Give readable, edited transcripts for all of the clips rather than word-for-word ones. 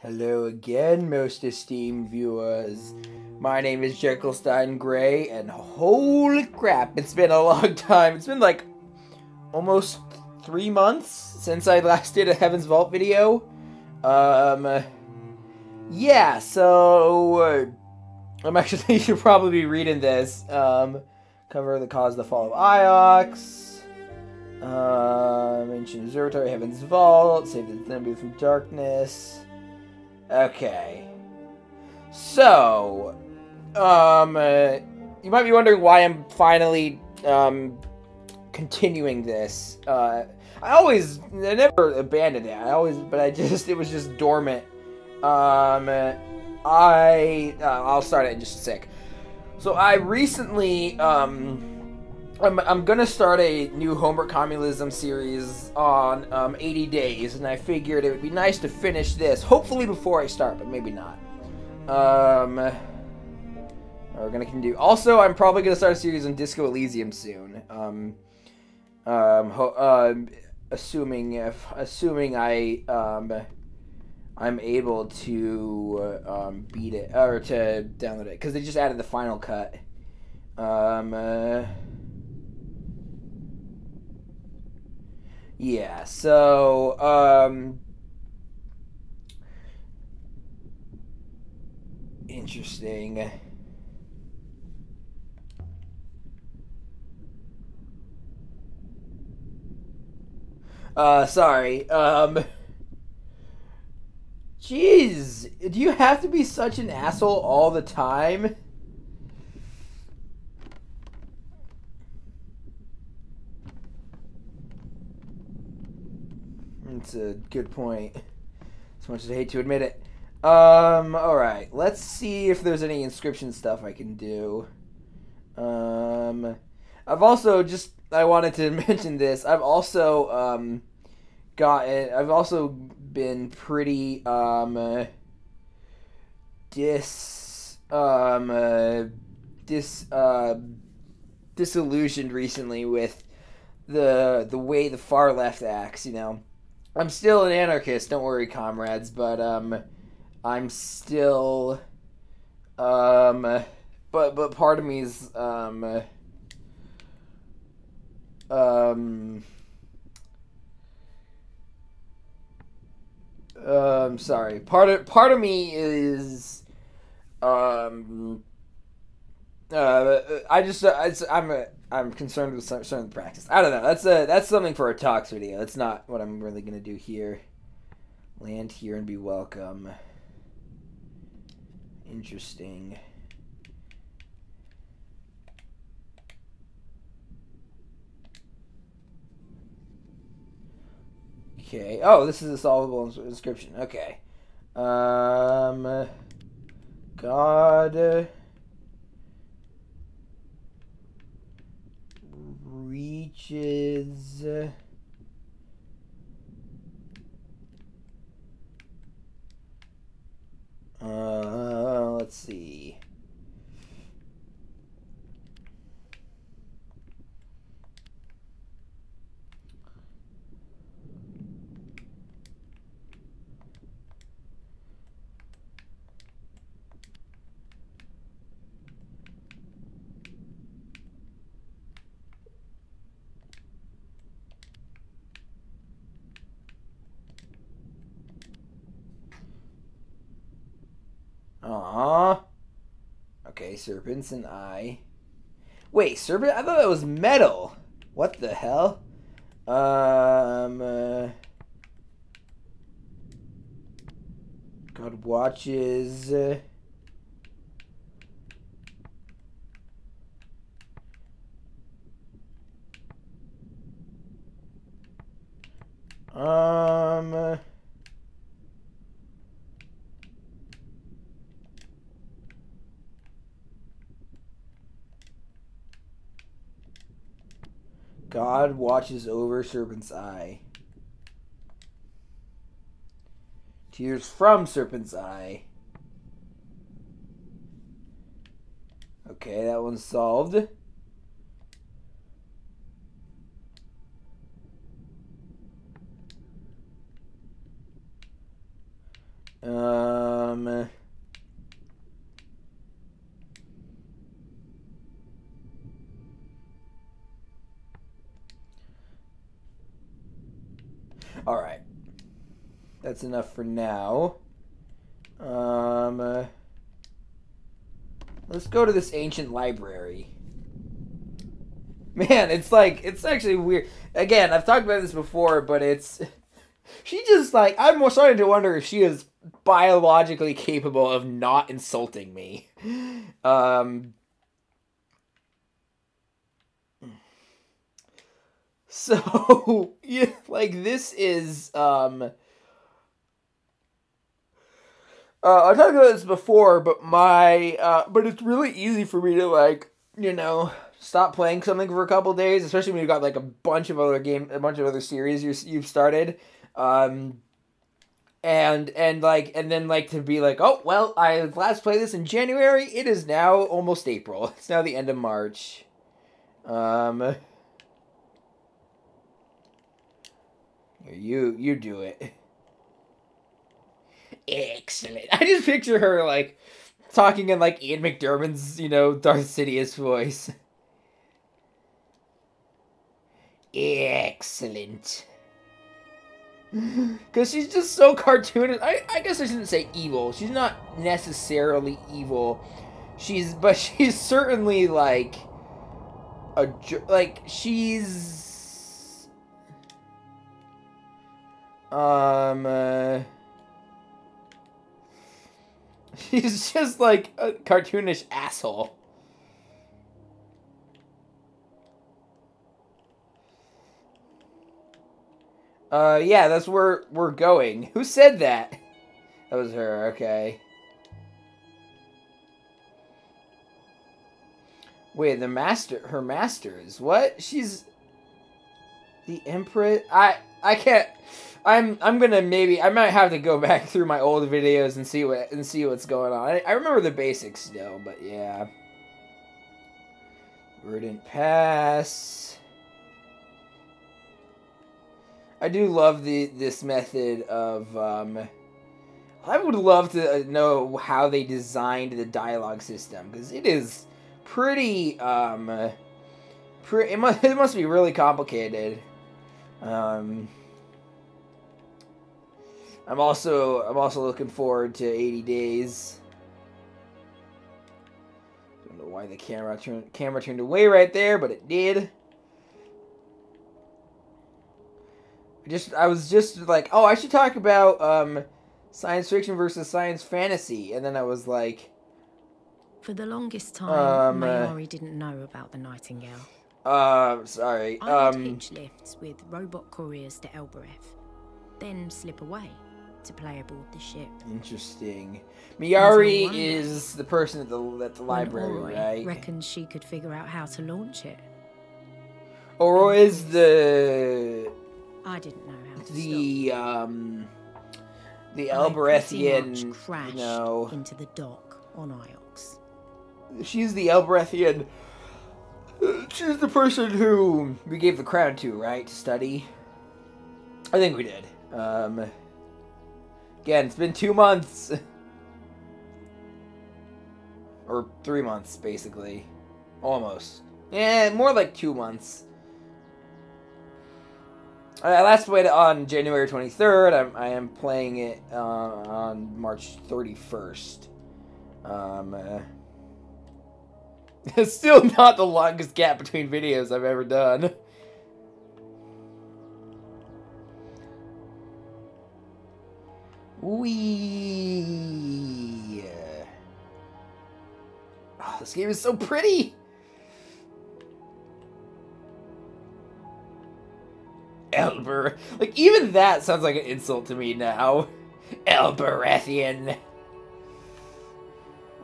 Hello again, most esteemed viewers. My name is Jekyllstein Gray, and holy crap, it's been a long time. It's been like almost 3 months since I last did a Heaven's Vault video. Yeah, so I'm actually you should probably be reading this. Cover the cause of the fall of Iox. Ancient Observatory, Heaven's Vault, save the Thunderbird from darkness. Okay. So, you might be wondering why I'm finally, continuing this. I never abandoned it. It was just dormant. I'll start it in just a sec. So I recently, I'm gonna start a new homework communism series on 80 days, and I figured it would be nice to finish this, hopefully before I start, but maybe not. We're gonna continue. Also, I'm probably gonna start a series on Disco Elysium soon. Assuming I'm able to beat it or to download it, because they just added the final cut. Yeah, so, interesting. Sorry, jeez, do you have to be such an asshole all the time? That's a good point. As much as I hate to admit it. Alright. Let's see if there's any inscription stuff I can do. I've also I wanted to mention this. I've also, I've also been pretty, disillusioned recently with the way the far left acts, you know. I'm still an anarchist, don't worry, comrades, but, I'm still, but part of me's, sorry, part of me is, I'm concerned with certain practice. I don't know. That's something for a talks video. That's not what I'm really gonna do here. Land here and be welcome. Interesting. Okay. Oh, this is a solvable inscription. Okay. God reaches let's see. Aww. Okay, serpents and eye. Wait, serpent? I thought that was metal. What the hell? God watches. God watches over Serpent's Eye. Tears from Serpent's Eye. Okay, that one's solved. Alright. That's enough for now. Let's go to this ancient library. Man, it's actually weird. Again, I've talked about this before, but it's... She just, like, I'm starting to wonder if she is biologically capable of not insulting me. So, yeah, like, this is, I've talked about this before, but but it's really easy for me to, like, you know, stop playing something for a couple days, especially when you've got, like, a bunch of other series you've started, and then, like, to be like, oh, well, I last played this in January, it is now almost April, it's now the end of March, you do it. Excellent. I just picture her, like, talking in, like, Ian McDiarmid's, you know, Darth Sidious voice. Excellent. Because she's just so cartoonish. I guess I shouldn't say evil. She's not necessarily evil. But she's certainly, like, she's... She's just like a cartoonish asshole. Yeah, that's where we're going. Who said that? That was her, okay. Wait, her masters. What? She's the Empress. I can't. I might have to go back through my old videos and see what's going on. I remember the basics still, but yeah. Verdant Pass. I do love this method of I would love to know how they designed the dialogue system, because it is pretty it must be really complicated. I'm also looking forward to 80 Days. Don't know why the camera turned away right there, but it did. I was just like, oh, I should talk about science fiction versus science fantasy, and then I was like, for the longest time, Mayari didn't know about the Nightingale. Sorry. I would hitch lifts with robot couriers to Elbereth, then slip away to play aboard the ship. Interesting. Mayari is the person at the library, right? Reckons she could figure out how to launch it. Oro is the... I didn't know how to the Elberethian, crashed into the dock on Iox. She's the Elberethian. She's the person who we gave the crown to, right? To study. I think we did. Again, it's been 2 months. Or 3 months, basically. Almost. Yeah, more like 2 months. I last played it on January 23rd. I am playing it on March 31st. It's still not the longest gap between videos I've ever done. Wee. Oh, this game is so pretty. Elber. Like, even that sounds like an insult to me now. Elberethian.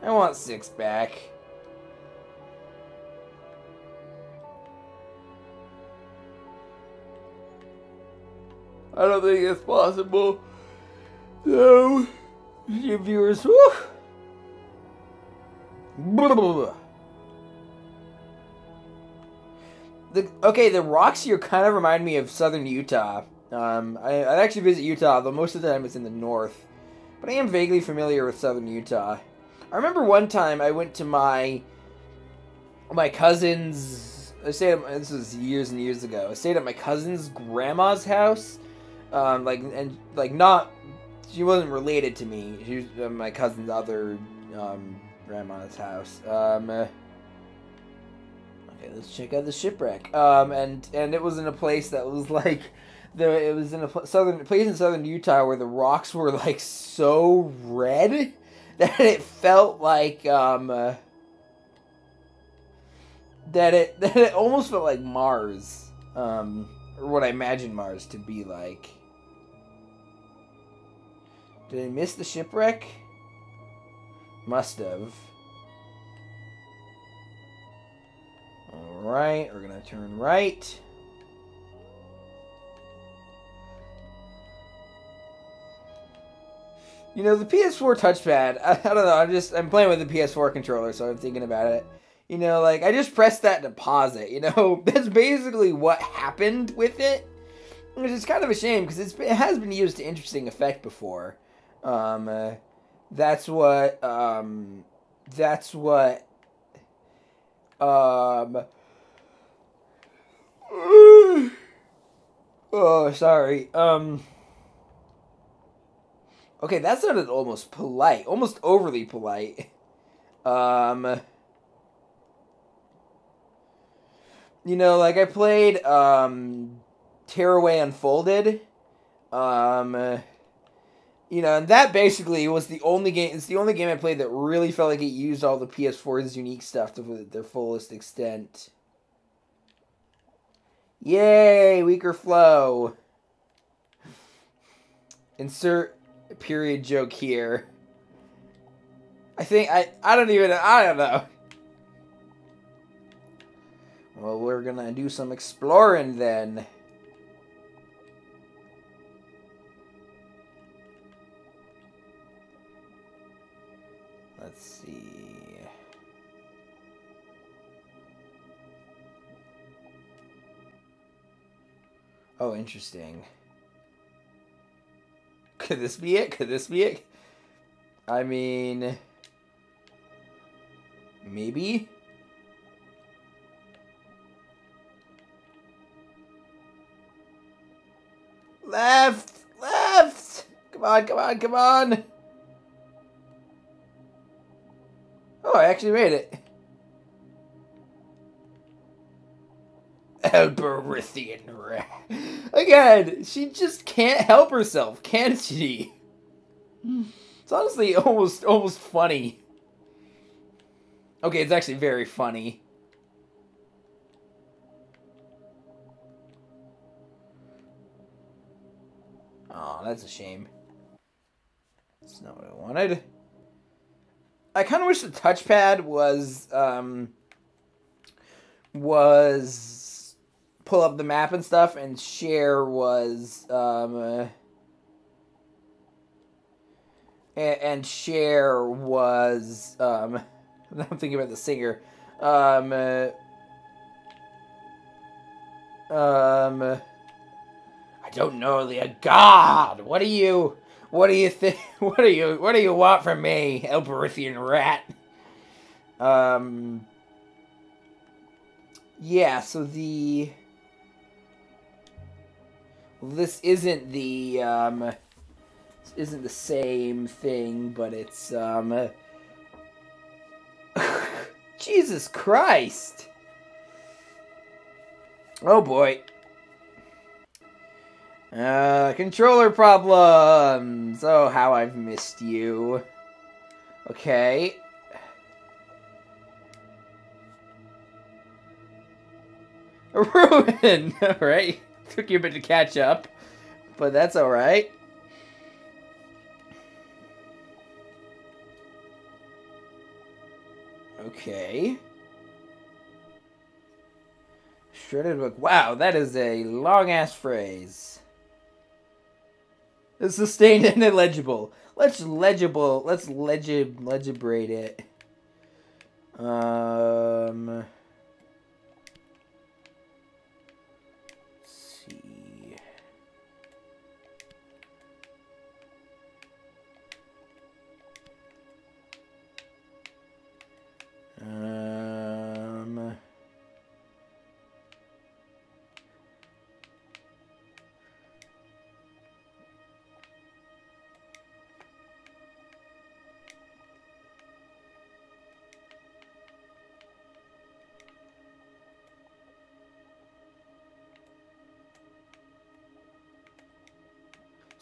I want 6 back. I don't think it's possible. No. You viewers, whew. The rocks here kind of remind me of southern Utah. I actually visit Utah, though most of the time it's in the north. But I am vaguely familiar with southern Utah. I remember one time I went to my cousin's... this was years and years ago. I stayed at my cousin's grandma's house Not, she wasn't related to me. She was my cousin's other grandma's house. Okay, let's check out the Shipwreck. And it was in a place that was like, it was in a place in southern Utah where the rocks were like so red that it felt like that it almost felt like Mars, or what I imagine Mars to be like. Did I miss the Shipwreck? Must have. Alright, we're gonna turn right. You know, the PS4 touchpad, I don't know, I'm playing with the PS4 controller, so I'm thinking about it. You know, like, I just pressed that to pause it, you know? That's basically what happened with it. Which is kind of a shame, because it has been used to interesting effect before. That's what, oh, sorry, okay, that sounded almost polite, almost overly polite. You know, like, I played, Tearaway Unfolded, you know, and that basically was the only game, it's the only game I played that really felt like it used all the PS4's unique stuff to their fullest extent. Yay, weaker flow. Insert period joke here. I don't know. Well, we're gonna do some exploring then. Let's see. Oh, interesting. Could this be it? Could this be it? I mean, maybe? Left! Left! Come on, come on, come on! Oh, I actually made it. Alberithian rat. Again, she just can't help herself, can she? It's honestly almost funny. Okay, it's actually very funny. Oh, that's a shame. That's not what I wanted. I kind of wish the touchpad was pull up the map and stuff, and share was and share was I'm thinking about the singer. I don't know, Leah. God, what do you think? What do you want from me, Alberithian rat? Yeah. So this isn't the same thing, but it's Jesus Christ. Oh boy. Controller problems! Oh, how I've missed you. Okay. A ruin! Alright. Took you a bit to catch up, but that's alright. Okay. Shredded book. Wow, that is a long-ass phrase. It's sustained and illegible. Let's legibrate it. Let's see.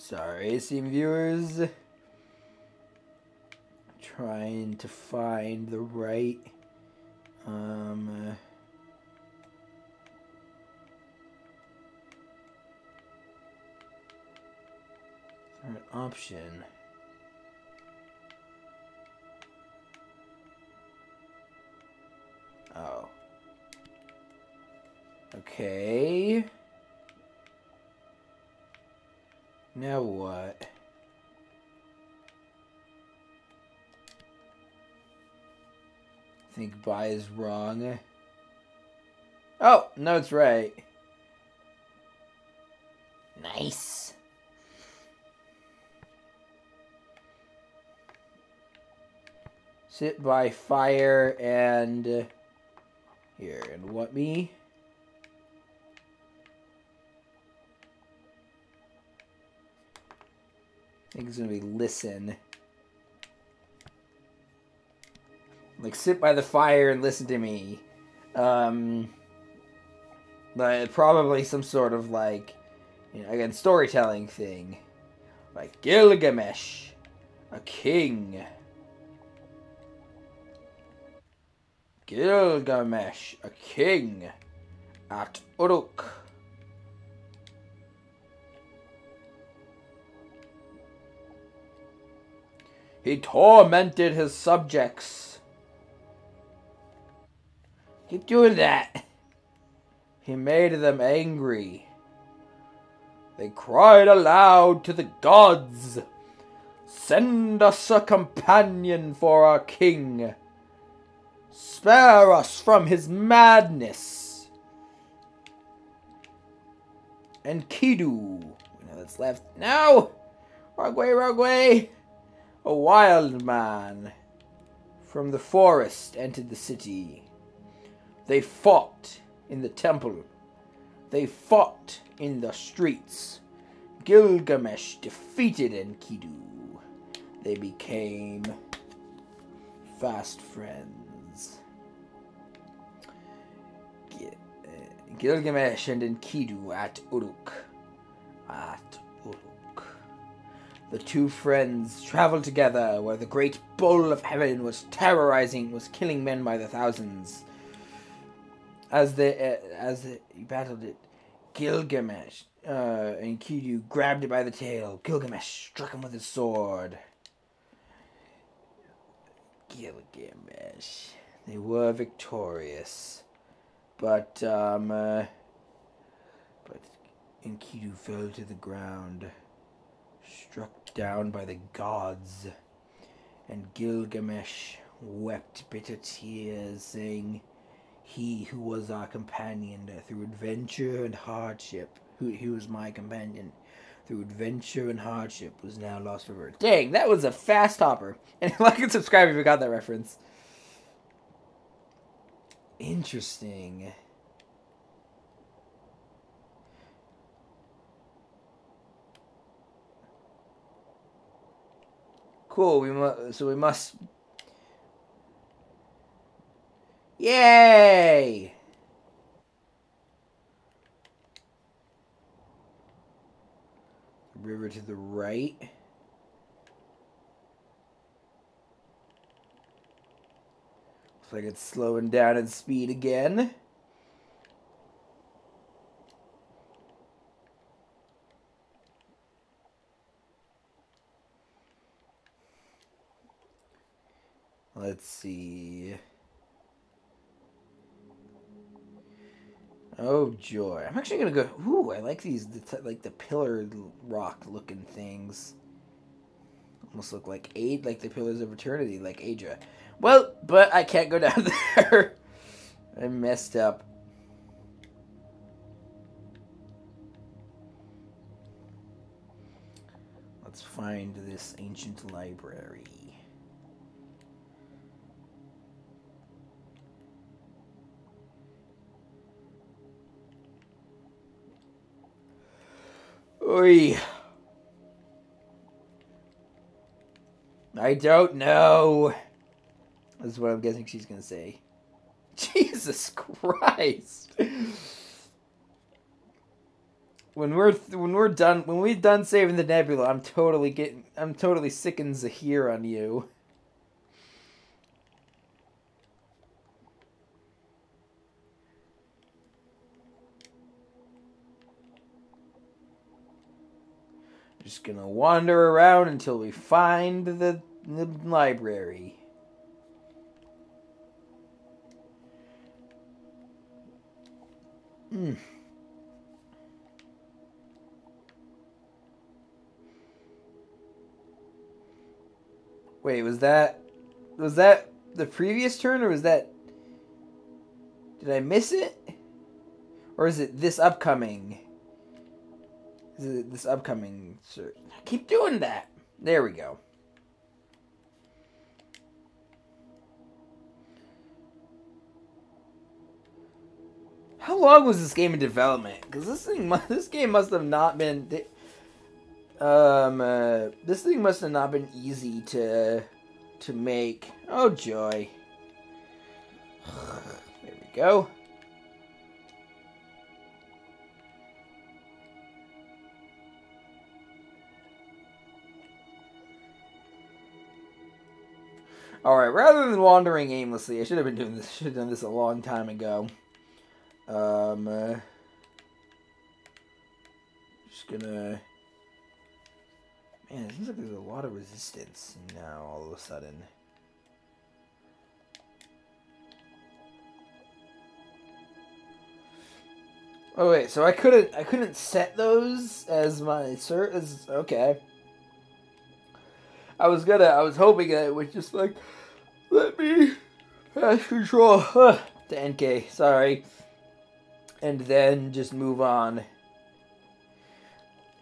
Sorry, Steam viewers. Trying to find the right option. Oh. Okay. Now what? I think buy is wrong. Oh, no, it's right. Nice. Sit by fire and here, and what me? I think it's gonna be listen. Like, sit by the fire and listen to me. But probably some sort of, like, you know, again, storytelling thing. Like, Gilgamesh, a king. Gilgamesh, a king, at Uruk. He tormented his subjects. Keep doing that. He made them angry. They cried aloud to the gods. Send us a companion for our king. Spare us from his madness. Enkidu. Now that's left. No! Wrong way, wrong way. A wild man from the forest entered the city. They fought in the temple. They fought in the streets. Gilgamesh defeated Enkidu. They became fast friends. Gilgamesh and Enkidu at Uruk. At Uruk. The two friends traveled together where the great bull of heaven was killing men by the thousands. As they battled it, Gilgamesh, Enkidu grabbed it by the tail. Gilgamesh struck him with his sword. Gilgamesh. They were victorious. But Enkidu fell to the ground, struck down by the gods, and Gilgamesh wept bitter tears, saying, "He who was our companion through adventure and hardship, he was my companion through adventure and hardship, was now lost forever." Dang, that was a fast hopper. And like and subscribe if you got that reference. Interesting. Cool. We must. Yay! River to the right. Looks like it's slowing down in speed again. Let's see. Oh joy! I'm actually gonna go. Ooh, I like these, like the pillar rock looking things. Almost look like like the pillars of eternity, like Aja. Well, but I can't go down there. I messed up. Let's find this ancient library. Oi. I don't know. That's what I'm guessing she's gonna say. Jesus Christ. when we've done saving the nebula, I'm totally sicking Zahir on you. Just gonna wander around until we find the library. Wait, was that the previous turn, or was that... Did I miss it? Or is it this upcoming? Is it this upcoming... I keep doing that. There we go. How long was this game in development? Because this game must have not been... this thing must have not been easy to make. Oh, joy. There we go. Alright, rather than wandering aimlessly, I should have been doing this. Should have done this a long time ago. Just gonna... Man, it seems like there's a lot of resistance now all of a sudden. Oh wait, so I couldn't set those as my okay. I was hoping that it would just like let me pass control to Enkei, sorry. And then just move on.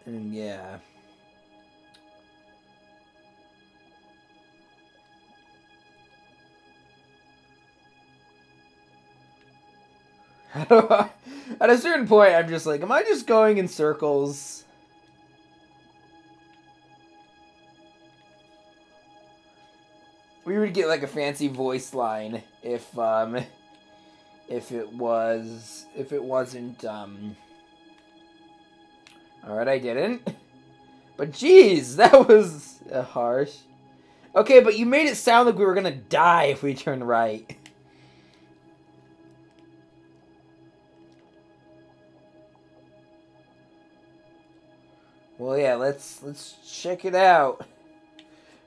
And yeah. At a certain point, I'm just like, am I just going in circles? We would get like a fancy voice line if it wasn't, Alright, I didn't. But jeez, that was harsh. Okay, but you made it sound like we were gonna die if we turned right. Well, yeah, let's check it out.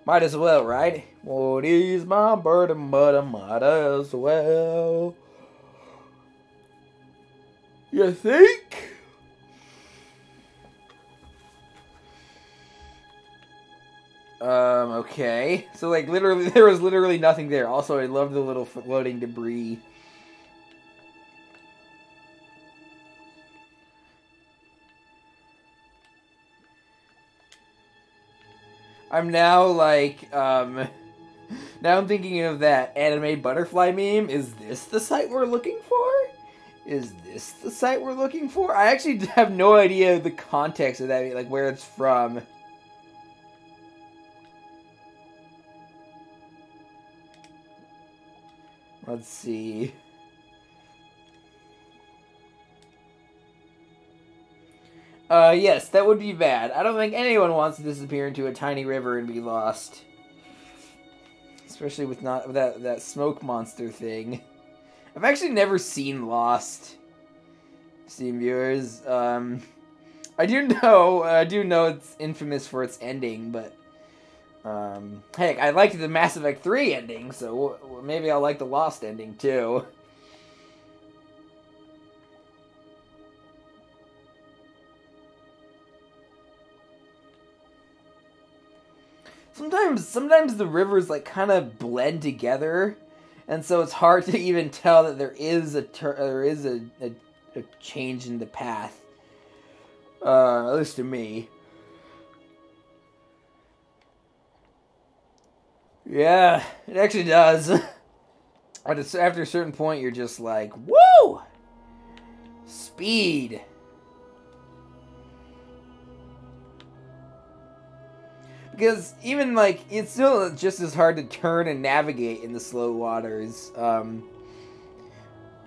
Might as well, right? What is my burden, but I might as well. You think? Okay. So, like, literally, there was literally nothing there. Also, I love the little floating debris. I'm now, like, now I'm thinking of that anime butterfly meme. Is this the site we're looking for? Is this the site we're looking for? I actually have no idea the context of that, like, where it's from. Let's see. Yes, that would be bad. I don't think anyone wants to disappear into a tiny river and be lost. Especially with that smoke monster thing. I've actually never seen Lost, Steam viewers. I do know it's infamous for its ending, but heck, I liked the Mass Effect 3 ending, so maybe I'll like the Lost ending too. Sometimes the rivers like kind of blend together, and so it's hard to even tell that there is a change in the path. At least to me. Yeah, it actually does. After a certain point, you're just like, woo! Speed. Because even, like, it's still just as hard to turn and navigate in the slow waters.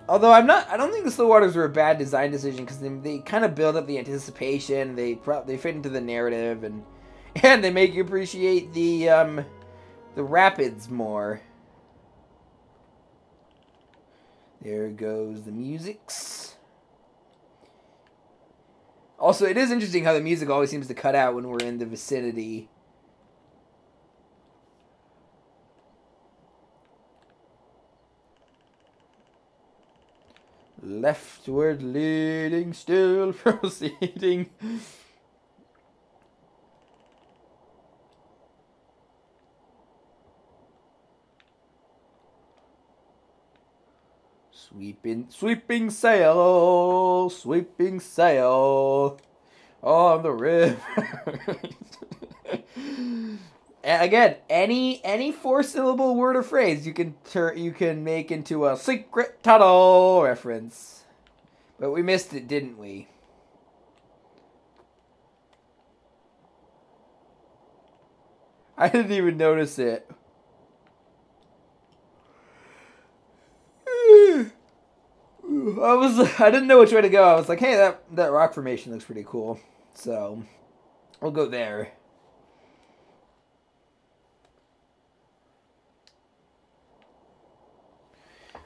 Although I don't think the Slow Waters were a bad design decision because they kind of build up the anticipation. They fit into the narrative and they make you appreciate the rapids more. There goes the musics. Also, it is interesting how the music always seems to cut out when we're in the vicinity. Leftward leading, still proceeding. Sweeping sail on the river. And again, any four-syllable word or phrase you can make into a secret tunnel reference. But we missed it, didn't we? I didn't even notice it. I didn't know which way to go. I was like, hey, that rock formation looks pretty cool. So, we'll go there.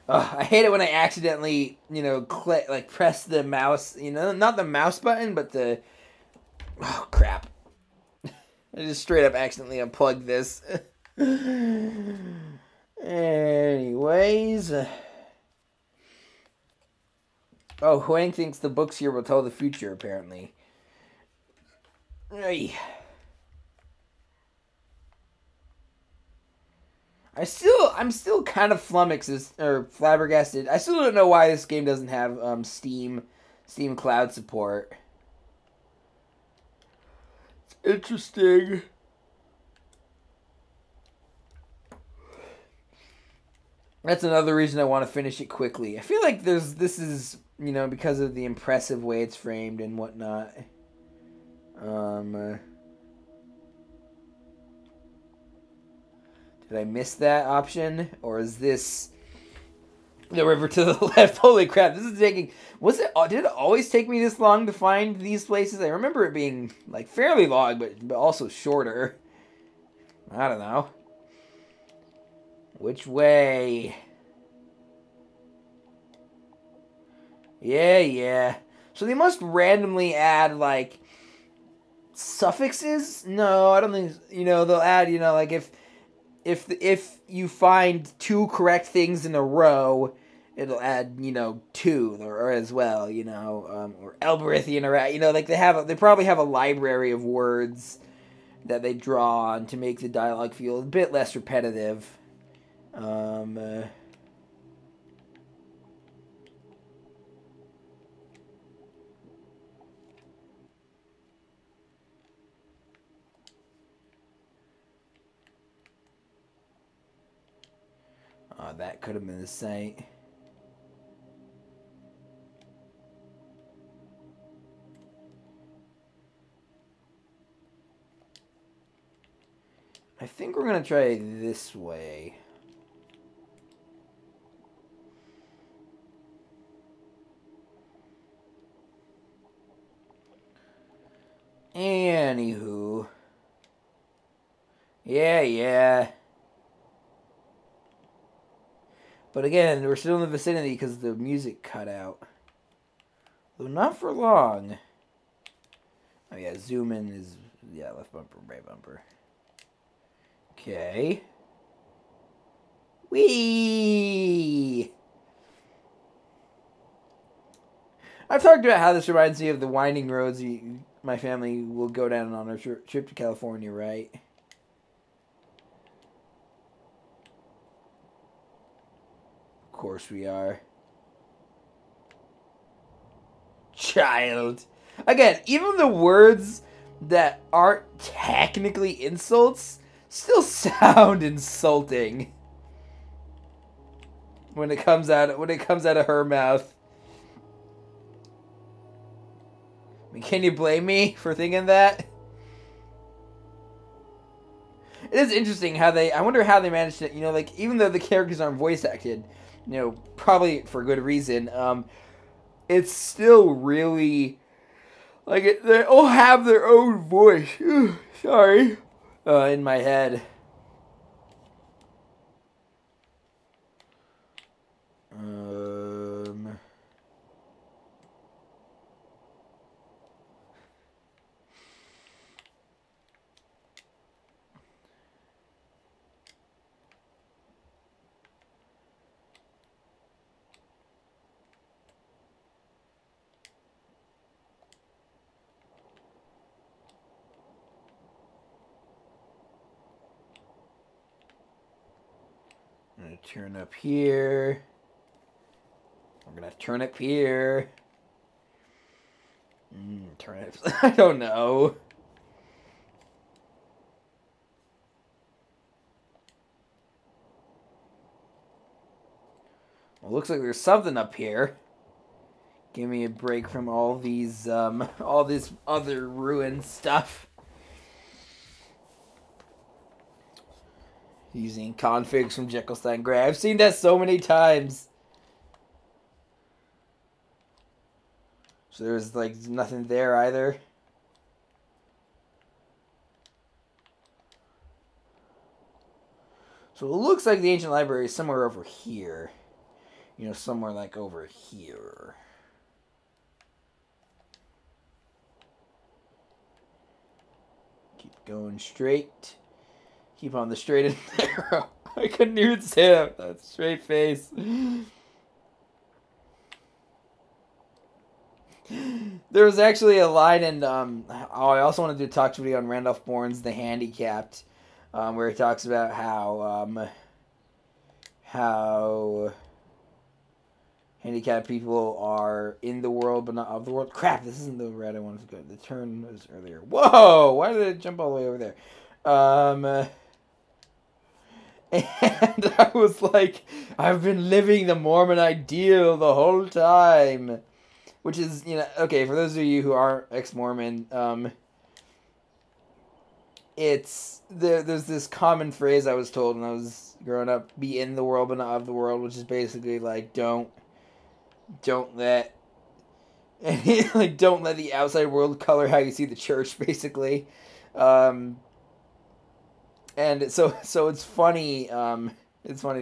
I hate it when I accidentally, press the mouse, not the mouse button, but the... Oh, crap. I just straight up accidentally unplugged this. Anyways... Oh, Huang thinks the books here will tell the future, apparently. Ay. I'm still kind of flabbergasted. I still don't know why this game doesn't have Steam Cloud support. It's interesting. That's another reason I want to finish it quickly. I feel like this is, because of the impressive way it's framed and whatnot. Did I miss that option? Or is this the river to the left? Holy crap, this is taking... Did it always take me this long to find these places? I remember it being, fairly long, but also shorter. I don't know. Which way? Yeah. So they must randomly add, suffixes? No, I don't think... they'll add, if you find two correct things in a row, it'll add, 2 or as well, or Elberithian or, they probably have a library of words that they draw on to make the dialogue feel a bit less repetitive. That could have been the site. I think we're going to try this way. Anywho. Yeah. But again, we're still in the vicinity because the music cut out. Though not for long. Oh yeah, zoom in is... Yeah, left bumper, right bumper. Okay. Whee! I've talked about how this reminds me of the winding roads my family will go down on our trip to California, right? Of course we are. Child. Again, even the words that aren't technically insults still sound insulting when it comes out of her mouth. I mean, can you blame me for thinking that? It is interesting how I wonder how they managed to, even though the characters aren't voice acted, you know, probably for good reason. It's still really like they all have their own voice. Sorry, in my head. I'm gonna turn up here. We're gonna turn up here. Turn it. I don't know. Well, looks like there's something up here. Give me a break from all these, all this other ruined stuff. Using configs from Jekyllstein Gray. I've seen that so many times. So there's, like, nothing there either. So it looks like the ancient library is somewhere over here. You know, somewhere like over here. Keep going straight. Keep on the straight and narrow. I couldn't even say that with that straight face. There was actually a line in, I also wanted to do a talk video on Randolph Bourne's The Handicapped, where he talks about how handicapped people are in the world but not of the world. Crap, this isn't the route I wanted to go. The turn was earlier. Whoa! Why did it jump all the way over there? And I was like, I've been living the Mormon ideal the whole time. Which is, you know, okay, for those of you who aren't ex-Mormon, there's this common phrase I was told when I was growing up, be in the world but not of the world, which is basically like, don't let the outside world color how you see the church, basically. And so it's funny, to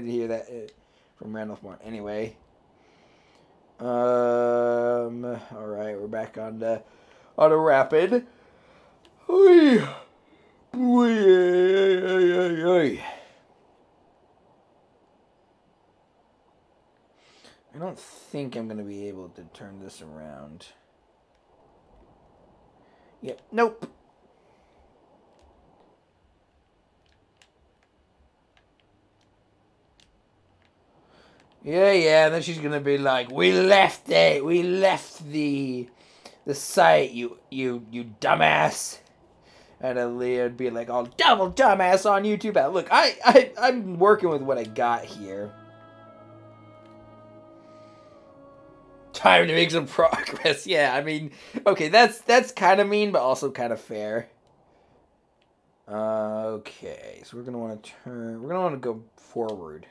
hear that from Randolph Bourne. Anyway. Alright, we're back on the rapid. Oy. Oy. I don't think I'm gonna be able to turn this around. Yep, nope. Yeah, and then she's gonna be like, we left the site, you dumbass. And Aaliyah'd be like, all double dumbass on YouTube. Look, I'm working with what I got here. Time to make some progress. Yeah, I mean, okay, that's kind of mean, but also kind of fair. Okay, so we're gonna want to go forward.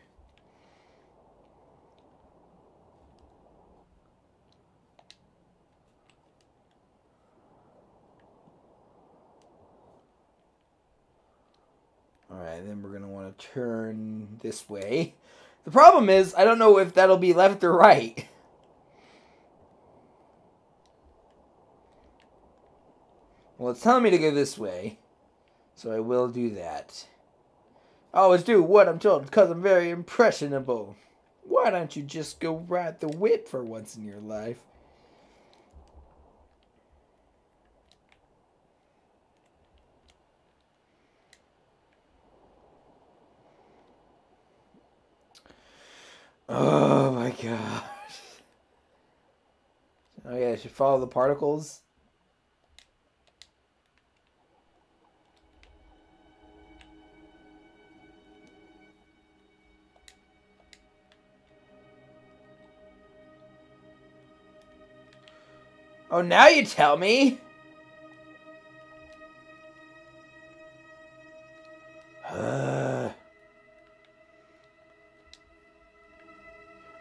Alright, then we're going to want to turn this way. The problem is, I don't know if that'll be left or right. Well, it's telling me to go this way. So I will do that. I always do what I'm told because I'm very impressionable. Why don't you just go ride the whip for once in your life? Oh my gosh. Oh yeah, I should follow the particles. Oh, now you tell me.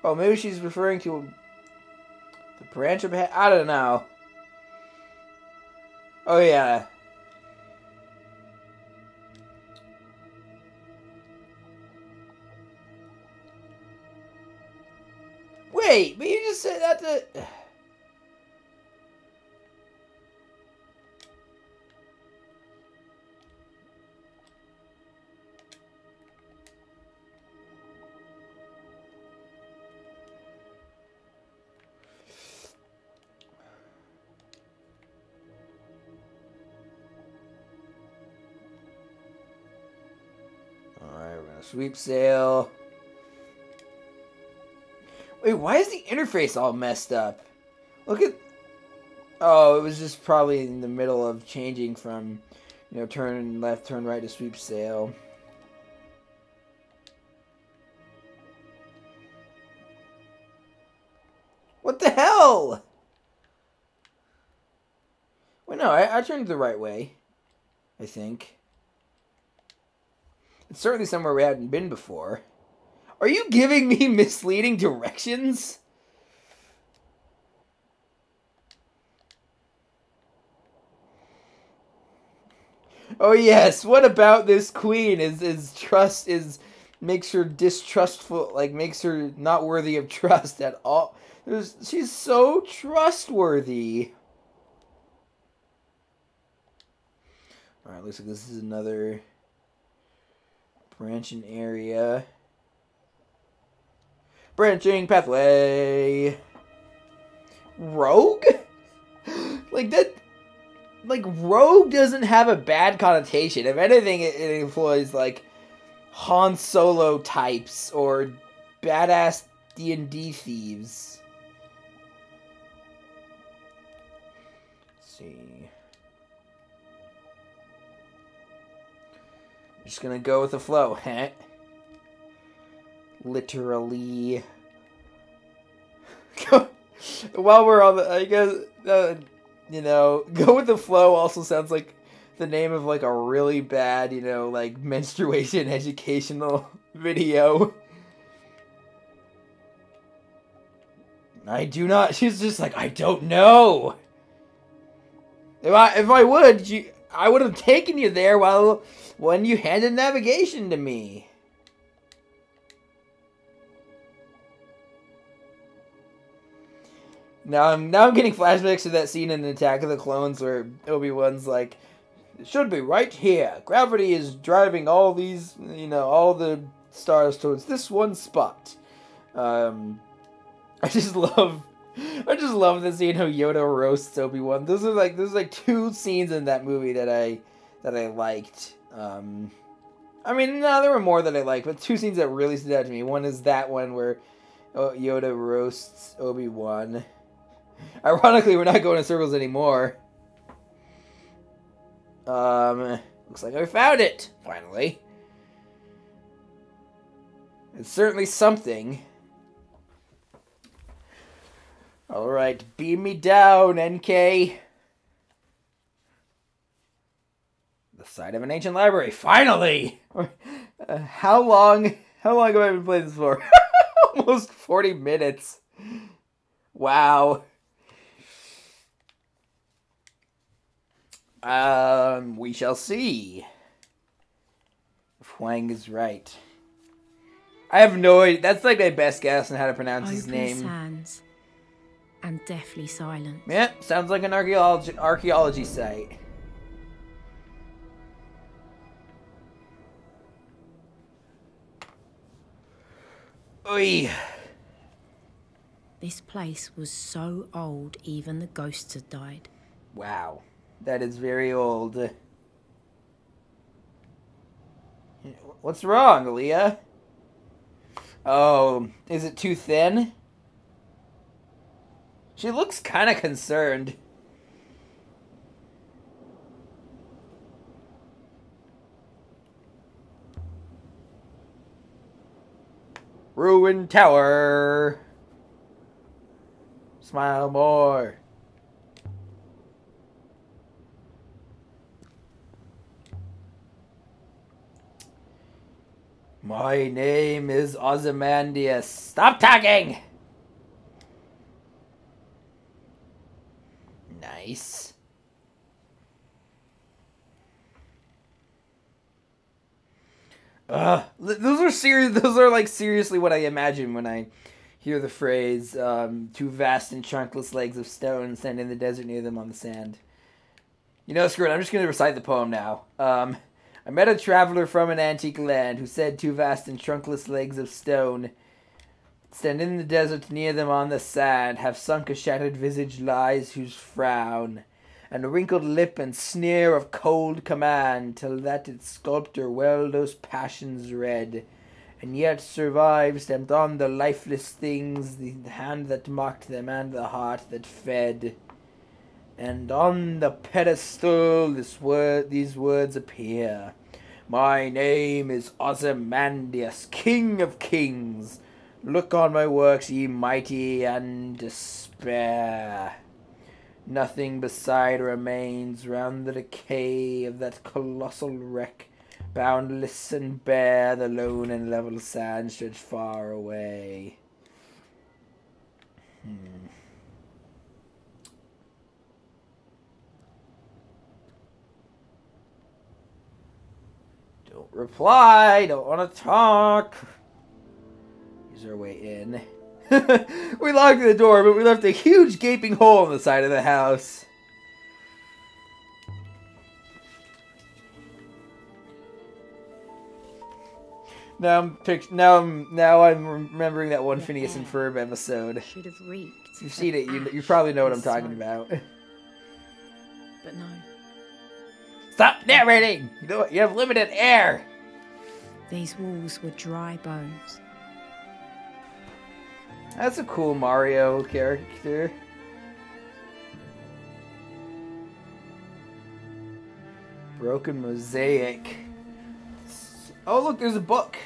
Oh, maybe she's referring to the branch of... I don't know. Oh, yeah. Wait, but you just said that the... Alright, we're gonna sweep sail. Wait, why is the interface all messed up? Look at... Oh, it was just probably in the middle of changing from, you know, turn left, turn right to sweep sail. What the hell? Wait, no, I turned the right way, I think. It's certainly somewhere we hadn't been before. Are you giving me misleading directions? Oh yes, what about this queen makes her distrustful, like makes her not worthy of trust at all. She's so trustworthy. Alright, looks like this is another branching area. Branching pathway. Rogue? Like that... Like, rogue doesn't have a bad connotation. If anything, it employs, like, Han Solo types or badass D&D thieves. Let's see. Just gonna go with the flow, huh? Literally. While we're on the... I guess... you know, go with the flow also sounds like the name of, like, a really bad, you know, like, menstruation educational video. I do not... She's just like, I don't know. If I would, I would have taken you there when you handed navigation to me. Now I'm getting flashbacks to that scene in Attack of the Clones where Obi-Wan's like, it should be right here. Gravity is driving all these, you know, all the stars towards this one spot. I just love the scene how Yoda roasts Obi-Wan. Those are like two scenes in that movie that I liked. I mean, no, there were more that I liked, but two scenes that really stood out to me. One is that one where Yoda roasts Obi-Wan. Ironically, we're not going in circles anymore. Looks like I found it, finally. It's certainly something. Alright, beam me down, Enkei. The site of an ancient library, finally! How long have I been playing this for? Almost 40 minutes. Wow. We shall see if Huang is right. I have no idea. That's like my best guess on how to pronounce his name. Open sands and deathly silence. Yeah, sounds like an archaeology site. Oi. This place was so old, even the ghosts had died. Wow. That is very old. What's wrong, Aaliyah? Oh, is it too thin? She looks kind of concerned. Ruined tower. Smile more. My name is Ozymandias. Stop talking! Nice. Those are like seriously what I imagine when I hear the phrase, two vast and trunkless legs of stone stand in the desert near them on the sand. You know, screw it, I'm just going to recite the poem now. I met a traveler from an antique land who said two vast and trunkless legs of stone stand in the desert near them on the sand, have sunk a shattered visage lies whose frown, and a wrinkled lip and sneer of cold command, till that its sculptor well those passions read, and yet survived, stamped on the lifeless things, the hand that mocked them and the heart that fed. And on the pedestal these words appear. My name is Ozymandias, King of Kings. Look on my works, ye mighty, and despair. Nothing beside remains round the decay of that colossal wreck. Boundless and bare, the lone and level sand stretched far away. Don't reply, don't want to talk. Here's our way in. We locked the door, but we left a huge gaping hole in the side of the house. Now I'm remembering that one Phineas and Ferb episode. Should have reeked. If you've seen it, you probably know what I'm talking about. But no. Stop narrating! You have limited air! These walls were dry bones. That's a cool Mario character. Broken mosaic. Oh, look, there's a book.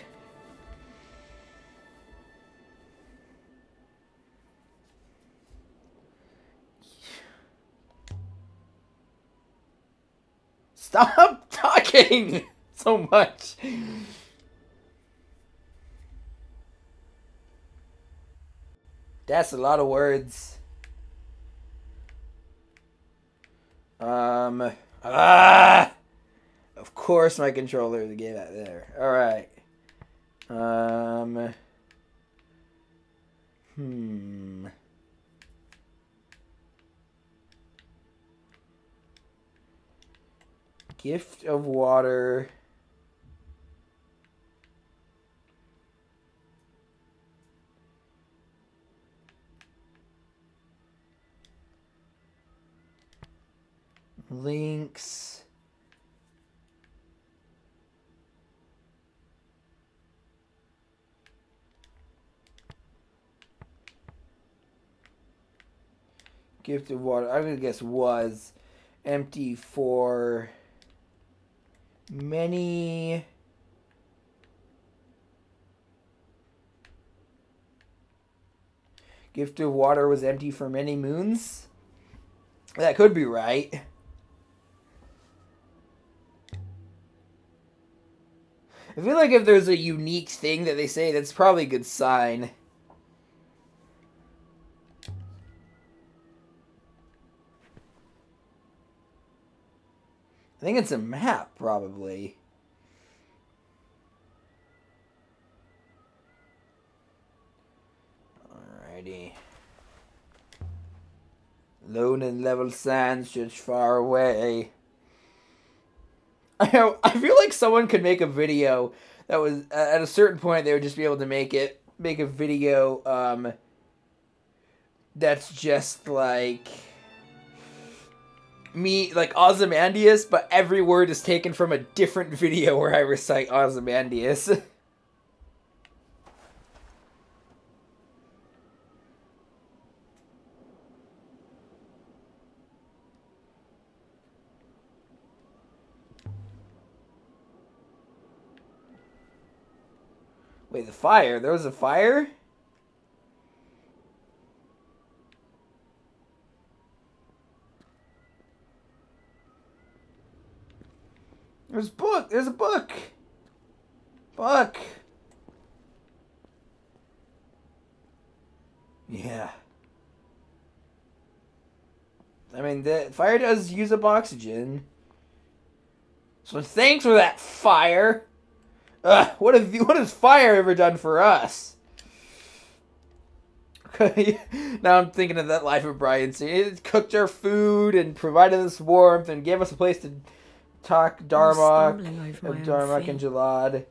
Stop talking so much. That's a lot of words. Of course my controller gave that there. Alright. Gift of water. Links. Gift of water. I'm gonna guess was empty for many. Gift of water was empty for many moons. That could be right. I feel like if there's a unique thing that they say, that's probably a good sign. I think it's a map, probably. Alrighty. Lone and level sand stretched far away. I feel like someone could make a video that was, at a certain point, they would just be able to make a video, that's just like me, like Ozymandias, but every word is taken from a different video where I recite Ozymandias. Wait, the fire? There was a fire? There's a book. There's a book. Book. Yeah. I mean, the fire does use up oxygen. So thanks for that, fire. What has fire ever done for us? Now I'm thinking of that Life of Brian scene. It cooked our food and provided us warmth and gave us a place to talk Darmok and Jalad.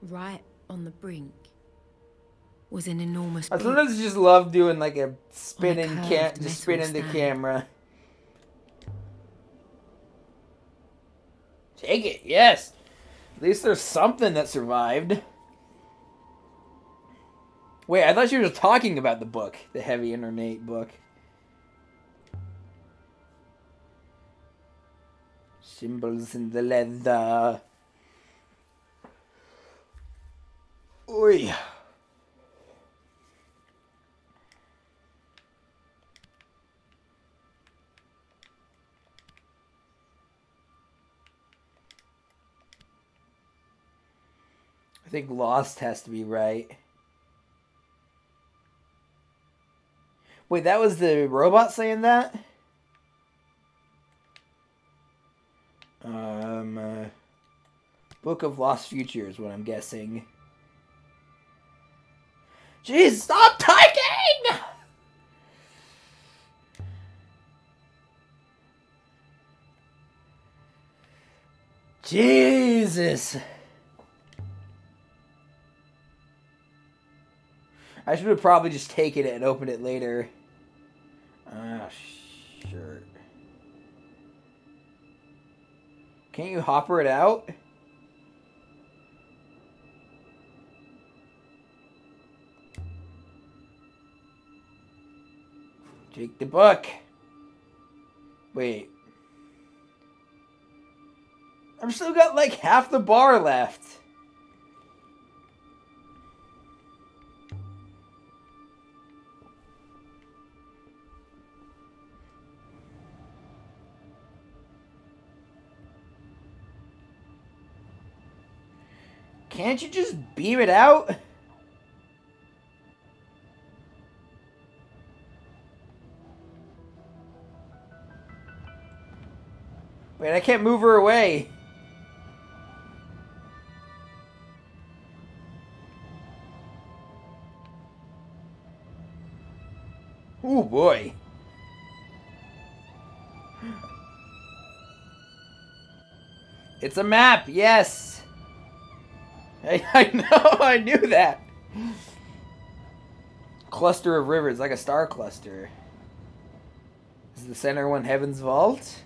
Right on the brink was an enormous. I sometimes just love doing like a spinning the camera. Take it, yes. At least there's something that survived. Wait, I thought you were just talking about the book, the heavy and ornate book. Symbols in the leather. Oi. I think Lost has to be right. Wait, that was the robot saying that? Book of Lost Future is what I'm guessing. Jeez, stop typing! Jesus. I should have probably just taken it and opened it later. Ah, sure. Can't you hopper it out? Take the book. Wait. I've still got like half the bar left. Can't you just beam it out? Wait, I can't move her away. Oh boy. It's a map, yes. I know, I knew that. Cluster of rivers, like a star cluster. Is the center one Heaven's Vault?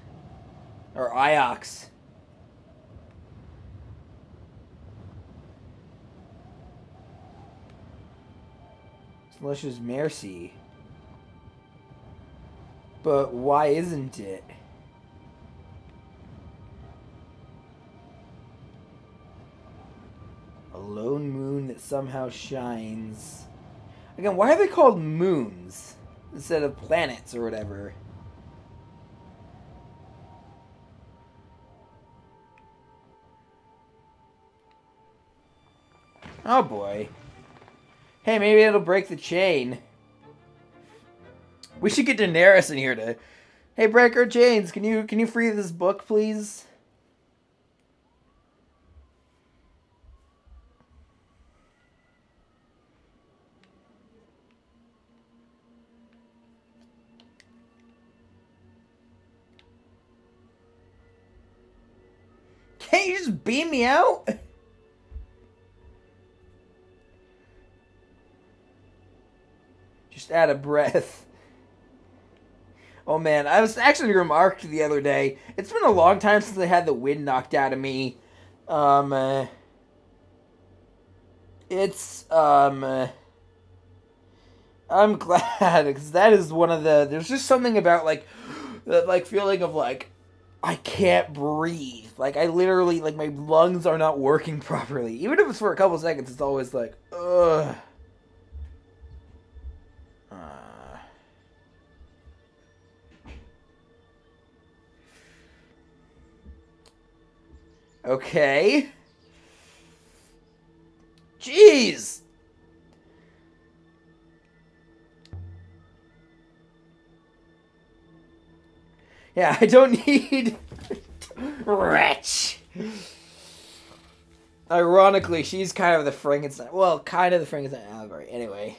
Or Iox? Celestia's Mercy. But why isn't it? A lone moon that somehow shines. Again, why are they called moons instead of planets or whatever? Oh boy. Hey, maybe it'll break the chain. We should get Daenerys in here to... Hey, break our chains. Can you free this book, please? Can't you just beam me out? Just out of breath. Oh man, I was actually remarked the other day. It's been a long time since I had the wind knocked out of me. I'm glad because that is one of the. There's just something about like that like feeling of like I can't breathe. Like I literally like my lungs are not working properly. Even if it's for a couple seconds, it's always like ugh. Okay. Jeez! Yeah, I don't need... Wretch! Ironically, she's kind of the Frankenstein. Well, kind of the Frankenstein allegory. Anyway.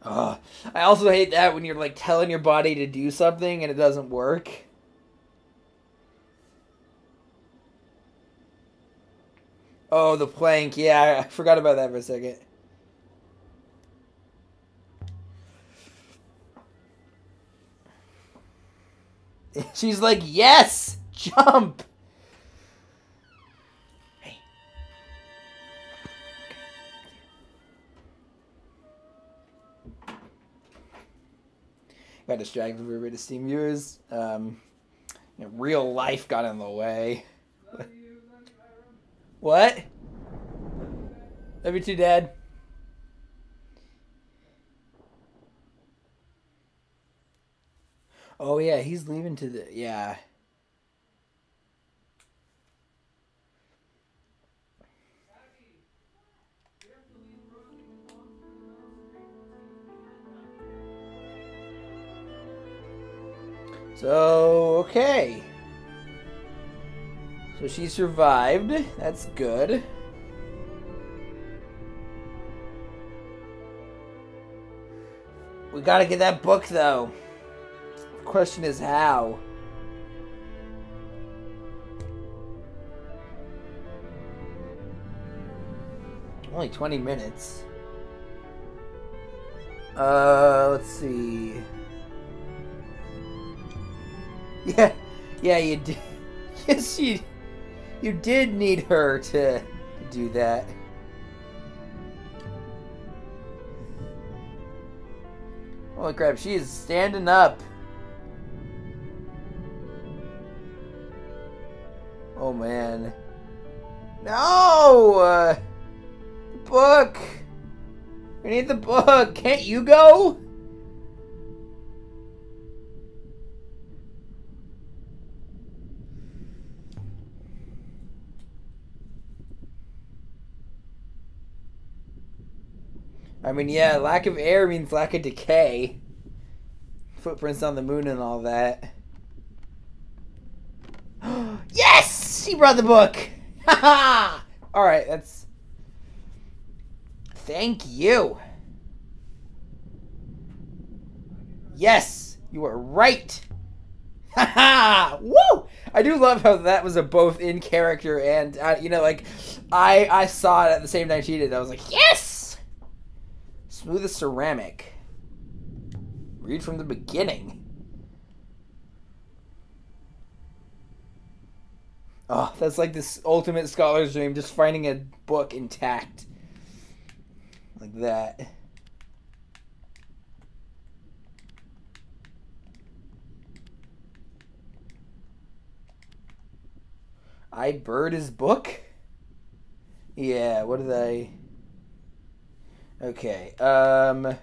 Ugh. I also hate that when you're like telling your body to do something and it doesn't work. Oh, the plank. Yeah, I forgot about that for a second. She's like, yes! Jump! Hey. Got distracted for a bit of Steam viewers. Real life got in the way. What? Love you too, Dad. Oh yeah, he's leaving to the... Yeah. So, okay. So she survived. That's good. We gotta get that book, though. The question is how. Only 20 minutes. Let's see. Yeah, you did. Yes, you did need her to do that. Holy crap, she is standing up. Oh man. No! The book! We need the book! Can't you go? I mean, yeah, lack of air means lack of decay. Footprints on the moon and all that. Yes! She brought the book! Haha! Alright, that's... Thank you. Yes! You are right! Haha! Woo! I do love how that was a both in character and, you know, like, I saw it at the same time she did. I was like, yes! Smooth as ceramic. Read from the beginning. Oh, that's like this ultimate scholar's dream, just finding a book intact. Like that. I bird his book? Yeah, what did I... Okay, I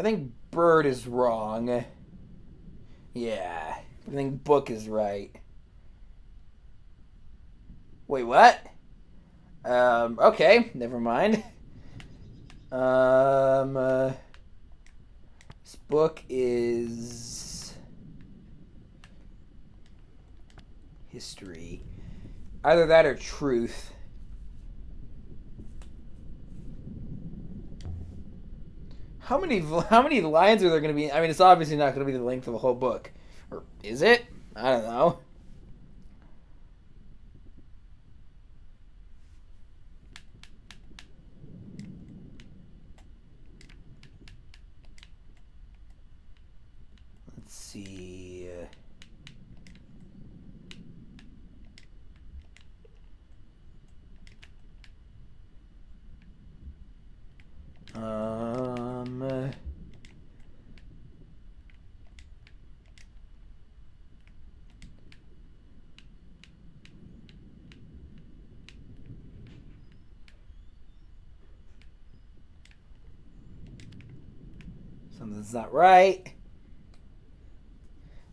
think bird is wrong. Yeah, I think book is right. Wait, what? Okay, never mind. This book is history. Either that or truth. How many lines are there going to be? I mean, it's obviously not going to be the length of a whole book. Or is it? I don't know. Let's see. Something's not right.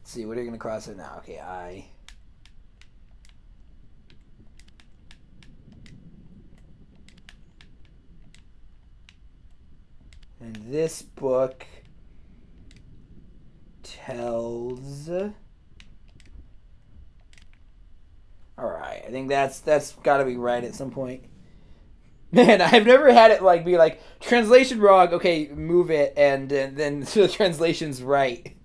Let's see, what are you going to cross it now? Okay, I. And this book tells. Alright, I think that's got to be right at some point. Man, I've never had it like be like translation wrong. Okay, move it, and then the translation's right.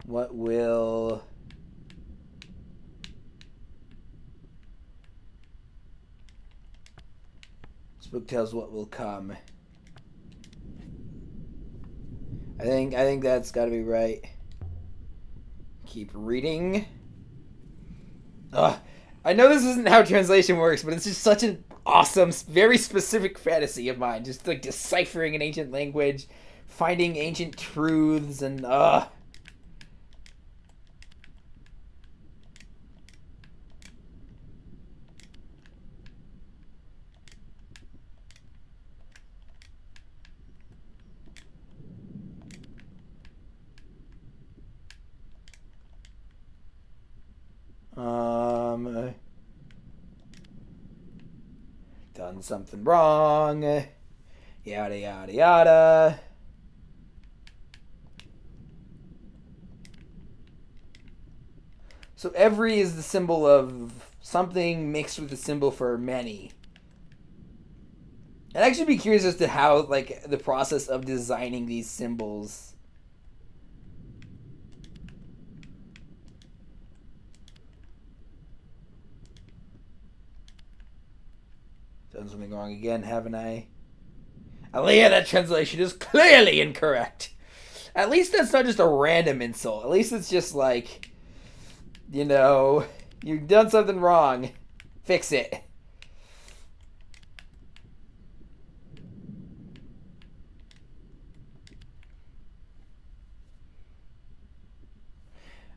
What will this book tells what will come? I think that's got to be right. Keep reading. Ugh. I know this isn't how translation works, but it's just such an awesome, very specific fantasy of mine. Just like deciphering an ancient language, finding ancient truths, and done something wrong. Yada yada yada. So every is the symbol of something mixed with the symbol for many. I'd actually be curious as to how, like, the process of designing these symbols. Done something wrong again, haven't I? Aliyah, that translation is clearly incorrect. At least that's not just a random insult. At least it's just like, you know, you've done something wrong. Fix it.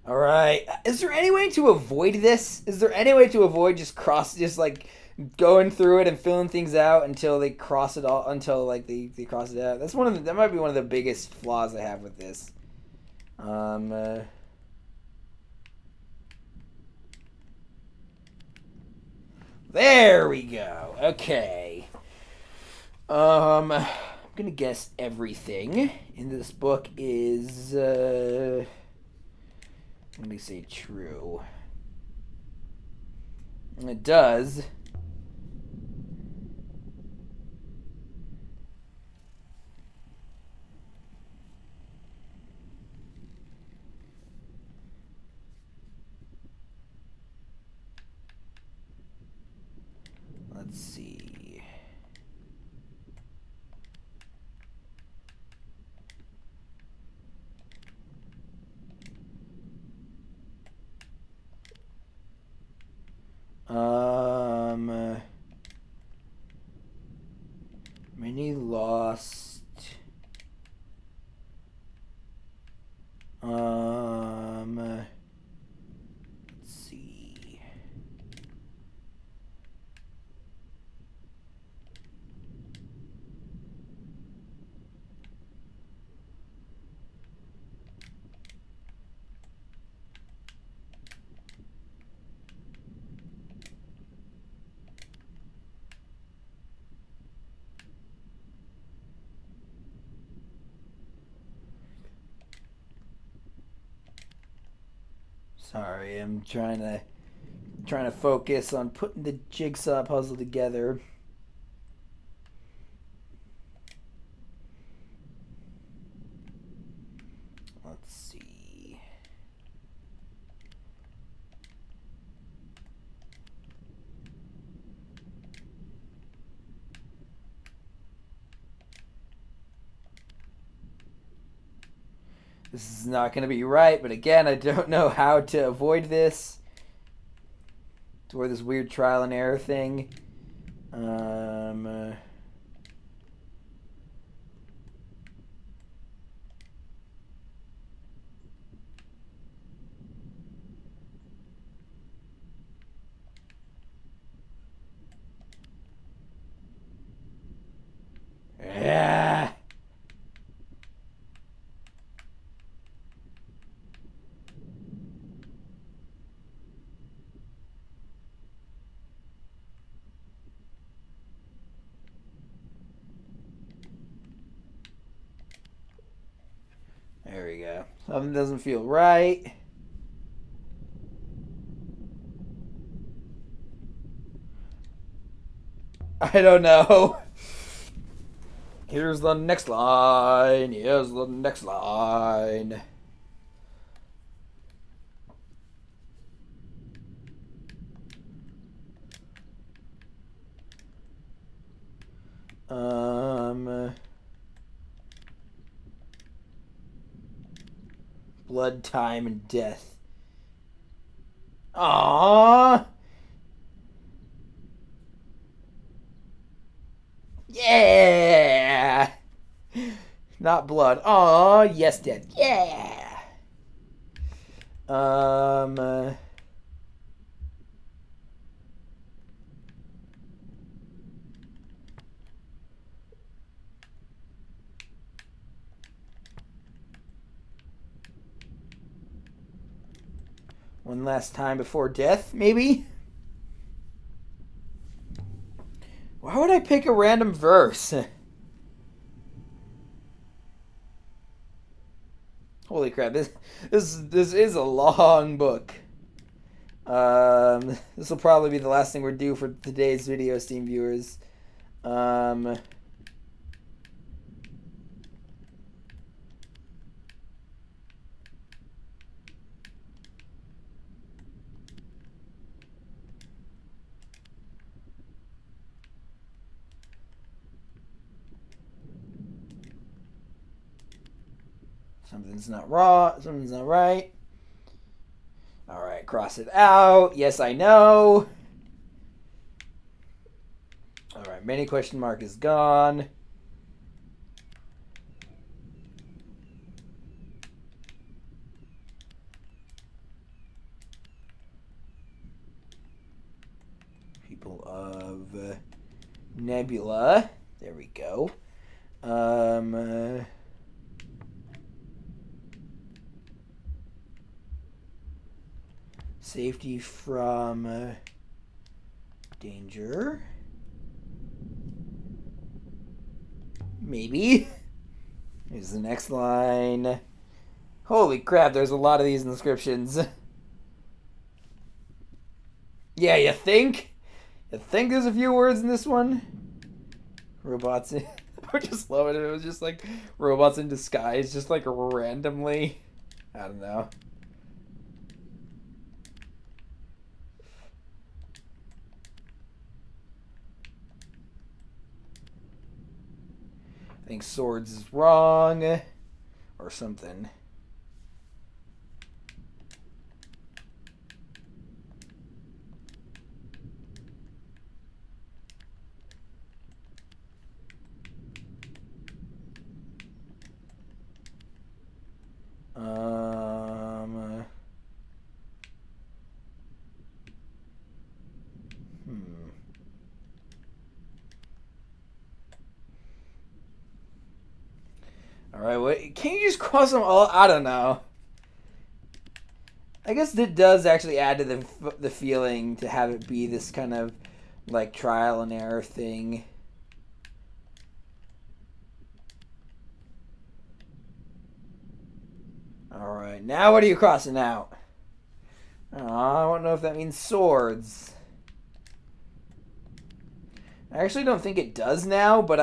Alright. Is there any way to avoid this? Is there any way to avoid just like going through it and filling things out until they cross it all, until like they cross it out? That might be one of the biggest flaws I have with this. There we go. Okay. I'm gonna guess everything in this book is let me say true. And it does. Let's see. Many lost. Let's see. Sorry, I'm trying to focus on putting the jigsaw puzzle together. Let's see. This is not going to be right, but again, I don't know how to avoid this. To where this weird trial and error thing. There we go. Something doesn't feel right. I don't know. Here's the next line. Here's the next line. Blood, time, and death. Aww. Yeah. Not blood. Aww. Yes, death. Yeah. One last time before death, maybe? Why would I pick a random verse? Holy crap, this is a long book. This will probably be the last thing we're due for today's video, Steam viewers. Something's not wrong. Something's not right. All right, cross it out. Yes, I know. All right, many question mark is gone. People of Nebula. There we go. Safety from danger. Maybe. Here's the next line. Holy crap, there's a lot of these inscriptions. Yeah, you think? You think there's a few words in this one? Robots in... I just love it. It was just like robots in disguise, just like randomly. I don't know. I think swords is wrong. Or something. Alright, what? Can you just cross them all? I don't know. I guess it does actually add to the feeling to have it be this kind of like trial and error thing. Alright, now what are you crossing out? Oh, I don't know if that means swords. I actually don't think it does now, but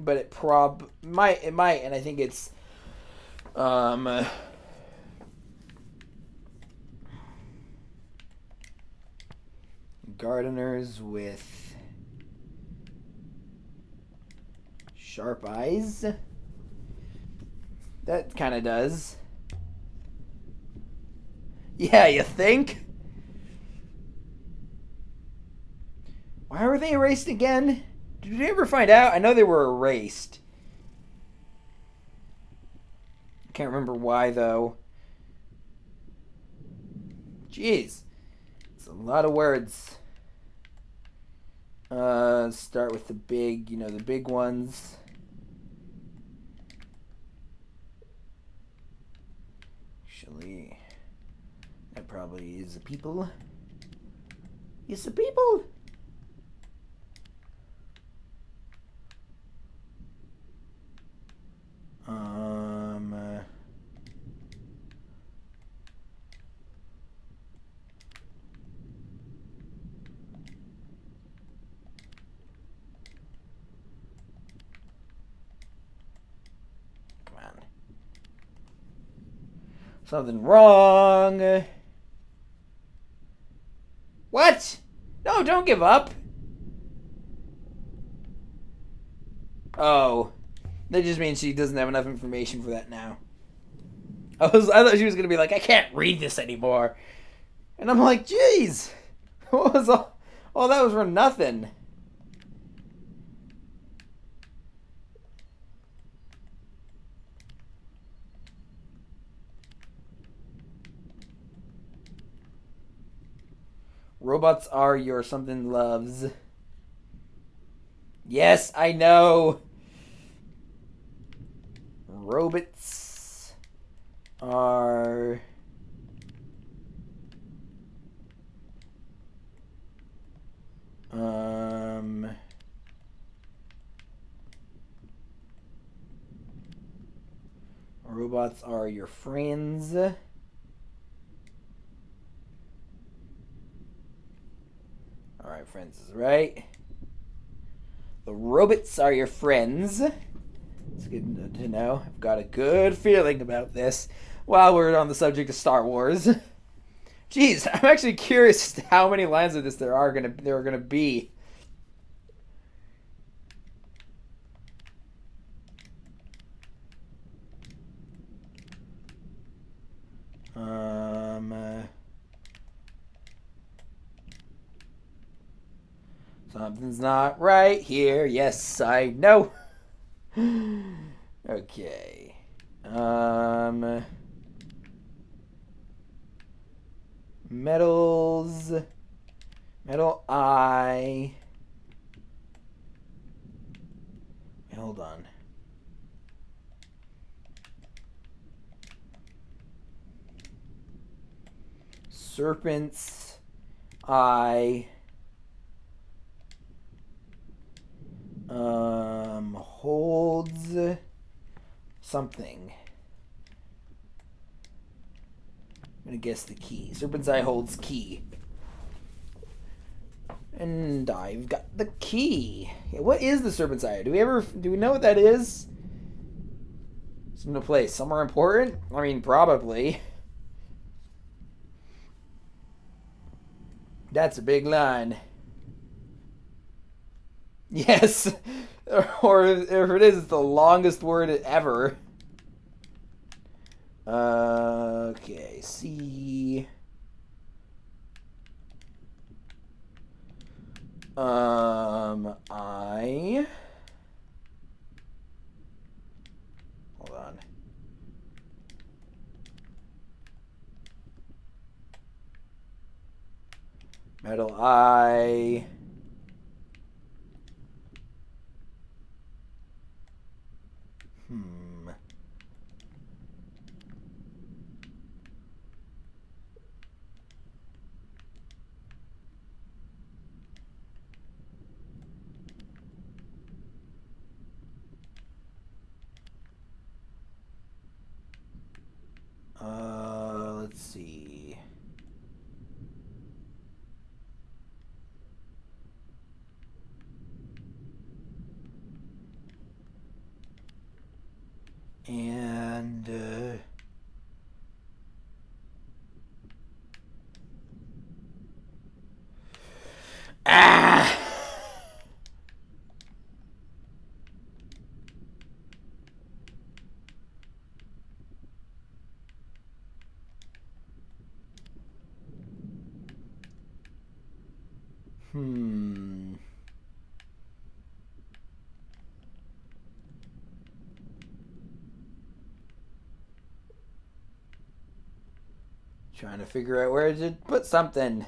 but it might, and I think it's gardeners with sharp eyes. That kind of does. Yeah, you think? Why were they erased again? Did we ever find out? I know they were erased. I can't remember why, though. Jeez. It's a lot of words. Start with the big, the big ones. Actually, that probably is the people. It's the people. Something wrong. What? No, don't give up. Oh. That just means she doesn't have enough information for that now. I thought she was going to be like, I can't read this anymore. And I'm like, jeez. What was all that was for nothing. Robots are your something loves. Yes, I know. Robots are robots are your friends. Alright, friends is right. The robots are your friends. It's good to know. I've got a good feeling about this while we're on the subject of Star Wars. Jeez, I'm actually curious as to how many lines of this there are gonna be. Something's not right here. Yes, I know. Okay. Metals. Metal eye. Hold on. Serpent's eye. Holds something. I'm gonna guess the key. Serpent's eye holds key. And I've got the key. Yeah, what is the serpent's eye? Do we know what that is? It's in a place somewhere important? I mean, probably. That's a big line. Yes. Or if it is, it's the longest word ever. Okay, C. I. Hold on. Metal I. Let's see. And trying to figure out where to put something.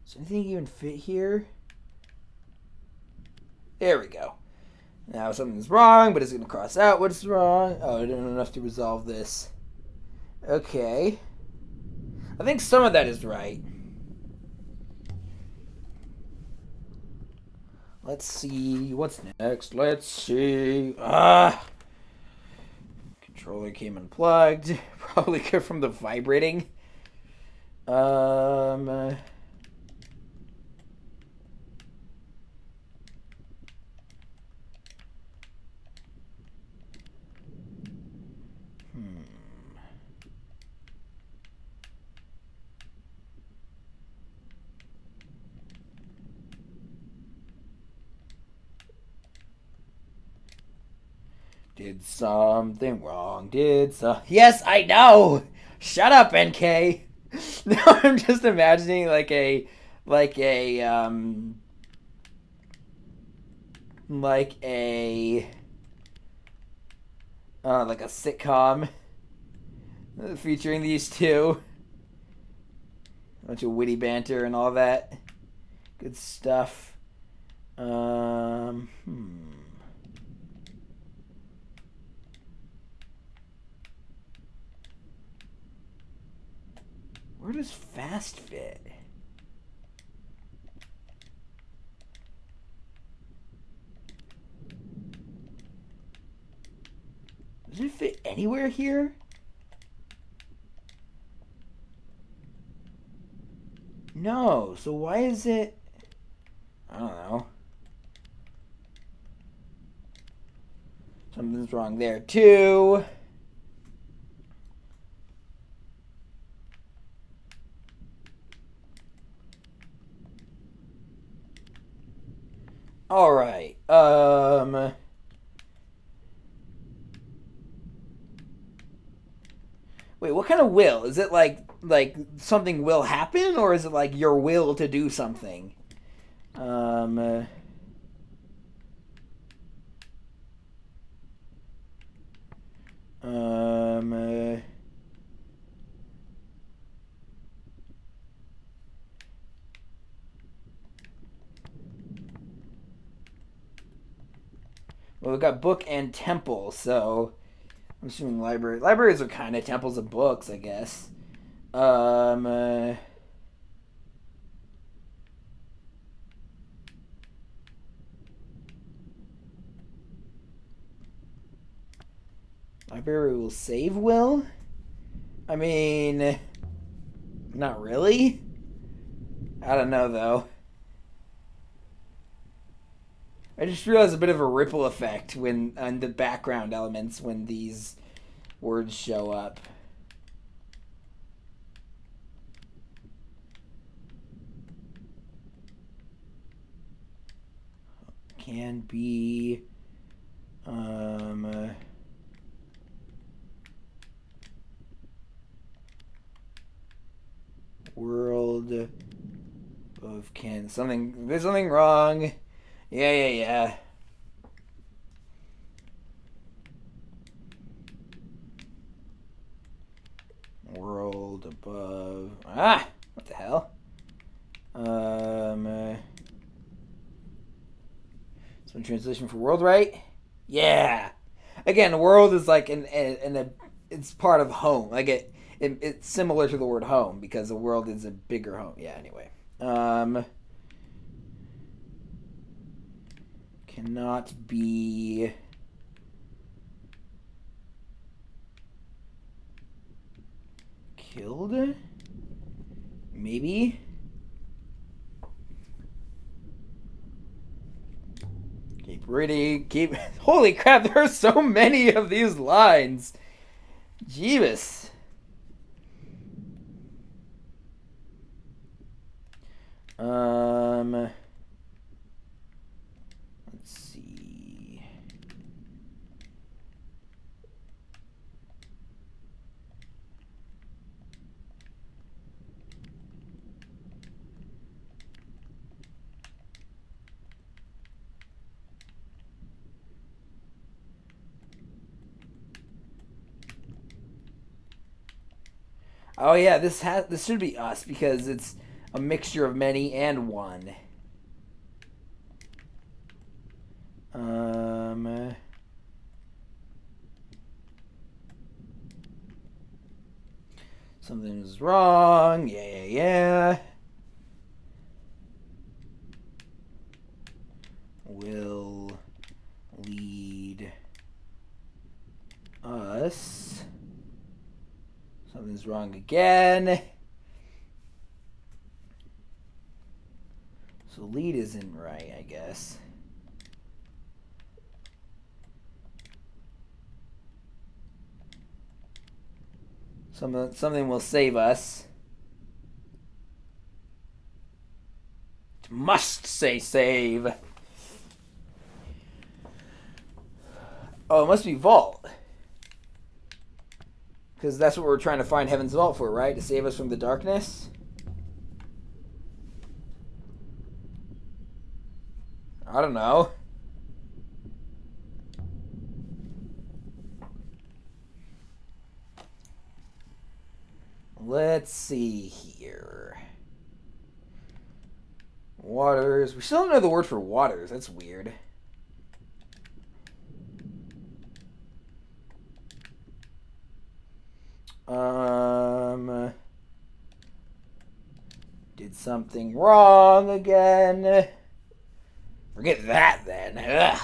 Does anything even fit here? There we go. Now something's wrong, but it's going to cross out what's wrong. Oh, I don't know enough to resolve this. Okay. I think some of that is right. Let's see. What's next? Let's see. Controller came unplugged. Probably from the vibrating. Did something wrong. Yes, I know. Shut up, Enkei. No, I'm just imagining like a like a sitcom featuring these two. A bunch of witty banter and all that good stuff. Where does fast fit? Does it fit anywhere here? No, so why is it... I don't know. Something's wrong there too. All right. Wait, what kind of will? Is it like something will happen, or is it like your will to do something? Well, we've got book and temple, so I'm assuming library. Libraries are kind of temples of books, I guess. Let's library will save will? I mean, not really. I don't know, though. I just realized a bit of a ripple effect when on the background elements when these words show up. Can be world of can something there's something wrong. Yeah. World above. Ah! What the hell? Some translation for world, right? Yeah. Again, world is like it's part of home. Like it's similar to the word home because the world is a bigger home. Yeah. Anyway. Cannot be killed? Maybe? Keep reading. Holy crap, there are so many of these lines. Jeebus. Let's see. Oh yeah, this should be us because it's a mixture of many and one. Something's wrong. Yeah. Will lead us. Something's wrong again. So lead isn't right, I guess. Something will save us. Must say save. Oh, it must be Vault. Because that's what we're trying to find Heaven's Vault for, right? To save us from the darkness? I don't know. Let's see here. Waters. We still don't know the word for waters. That's weird. Did something wrong again. Forget that then. Ugh.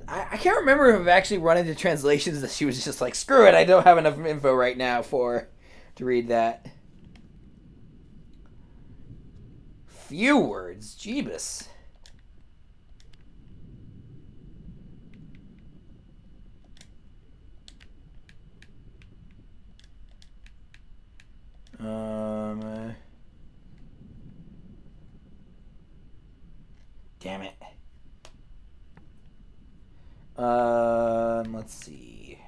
I can't remember if I've actually run into translations that she was just like, screw it, I don't have enough info right now to read that. Few words. Jeebus. Damn it. Let's see.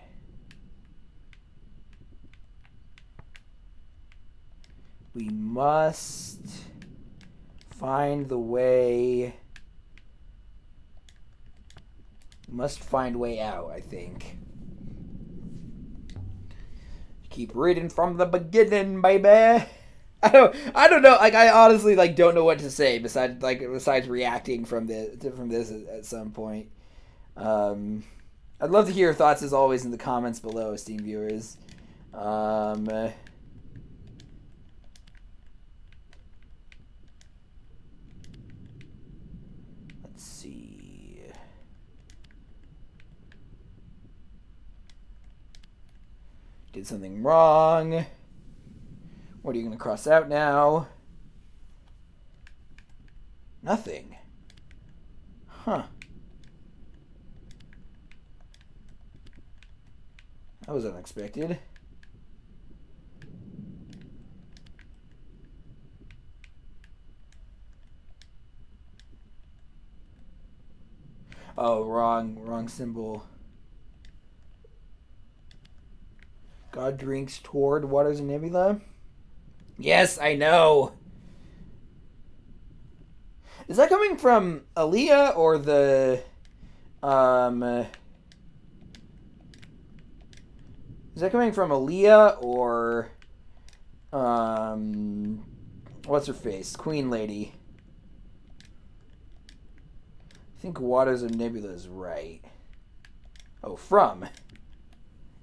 We must find the way. We must find way out, I think. Keep reading from the beginning, baby. I don't know. Like, I honestly don't know what to say besides reacting from this at some point. I'd love to hear your thoughts as always in the comments below, esteemed viewers. Let's see. Did something wrong. What are you going to cross out now? Nothing. Huh. That was unexpected. Oh, wrong symbol. God drinks toward waters and nebula. Yes, I know. Is that coming from Aaliyah or the Is that coming from Aaliyah or what's her face? Queen Lady. I think waters and nebula is right. Oh, from.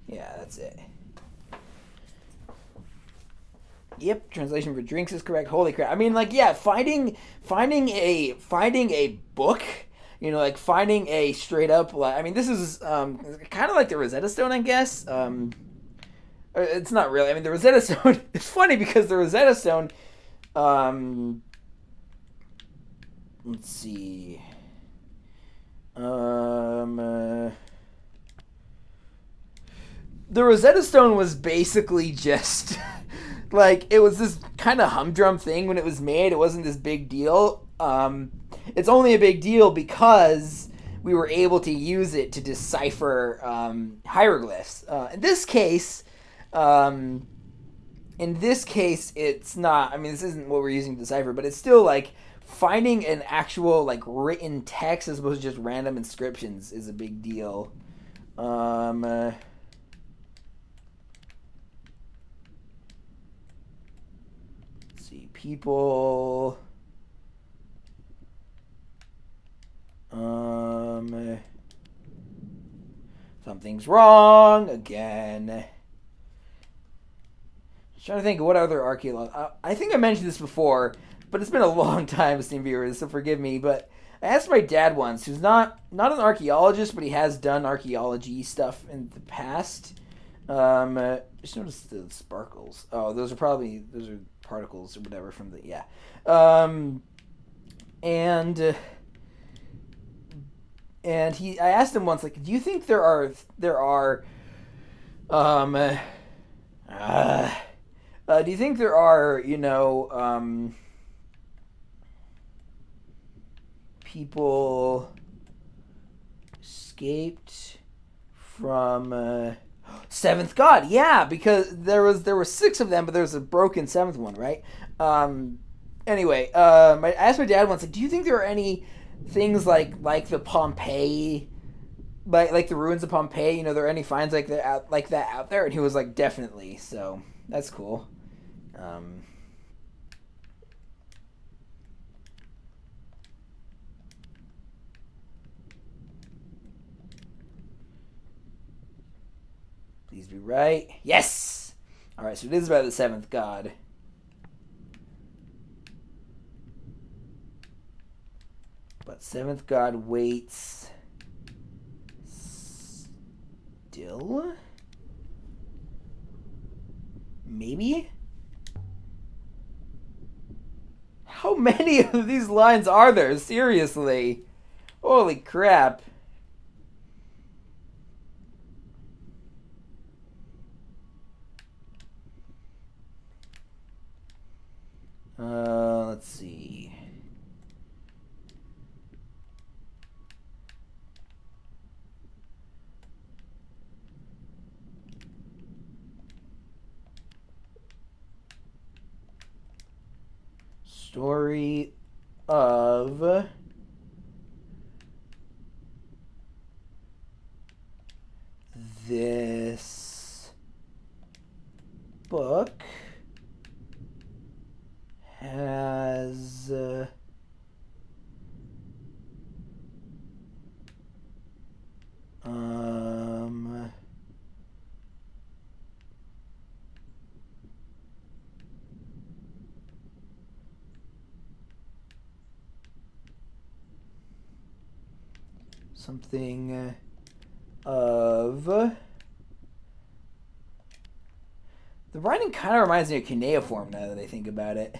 Yeah, that's it. Yep, translation for drinks is correct. Holy crap! I mean, yeah, finding a book, finding a straight up. I mean, this is kind of like the Rosetta Stone, I guess. It's not really. I mean, the Rosetta Stone. It's funny because the Rosetta Stone. Let's see. The Rosetta Stone was basically just. It was this kind of humdrum thing when it was made. It wasn't this big deal. It's only a big deal because we were able to use it to decipher hieroglyphs. In this case, it's not. I mean, this isn't what we're using to decipher, but it's still finding an actual written text as opposed to just random inscriptions is a big deal. People. Something's wrong again. Just trying to think of what other archaeology. I think I mentioned this before, but it's been a long time, esteemed viewers, so forgive me. But I asked my dad once, who's not an archaeologist, but he has done archaeology stuff in the past. Just noticed the sparkles. Oh, those are particles or whatever from the, yeah. And And I asked him once, like, do you think there are do you think there are, people escaped from Seventh God? Yeah, because there were 6 of them, but there was a broken 7th one, right? Anyway, I asked my dad once, like, do you think there are any things like the Pompeii, like the ruins of Pompeii? There are any finds like that out there? And he was like, definitely. So that's cool. Please be right. Yes. All right. So it is about the 7th god. But 7th god waits still? Maybe? How many of these lines are there? Seriously. Holy crap. Let's see. Story of this book has something of the writing kind of reminds me of cuneiform now that I think about it.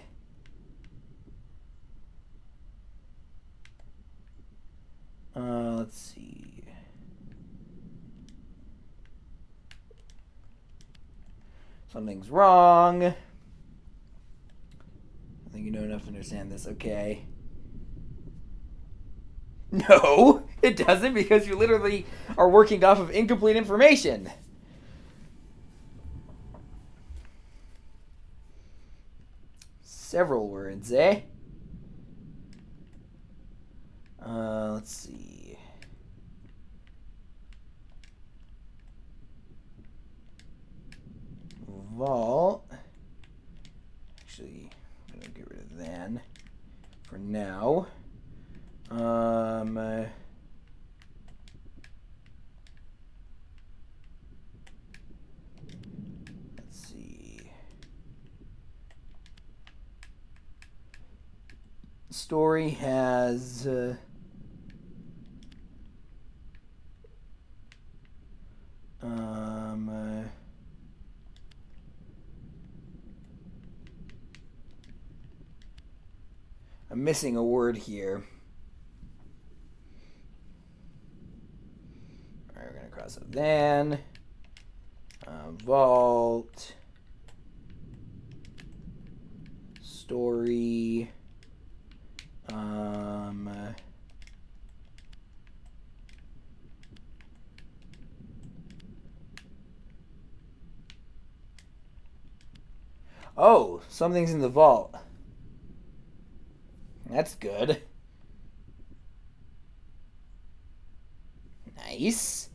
Let's see. Something's wrong. I think you know enough to understand this. Okay. No, it doesn't, because you literally are working off of incomplete information. Several words, eh? Let's see. Vault. Actually, I'm gonna get rid of then for now. Let's see. Story has I'm missing a word here. All right, we're gonna cross out then. Vault. Story. Oh, something's in the vault. That's good. Nice.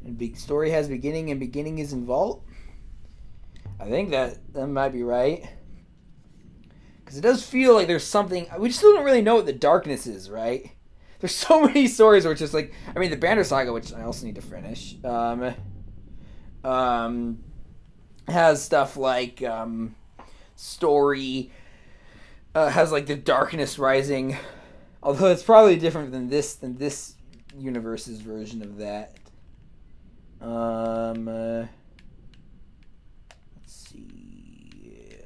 And big story has beginning, and beginning is in vault. I think that might be right. Because it does feel like there's something... We still don't really know what the darkness is, right? There's so many stories where it's just like... I mean, the Banner Saga, which I also need to finish, has stuff like story has like the darkness rising, although it's probably different than this universe's version of that. Let's see.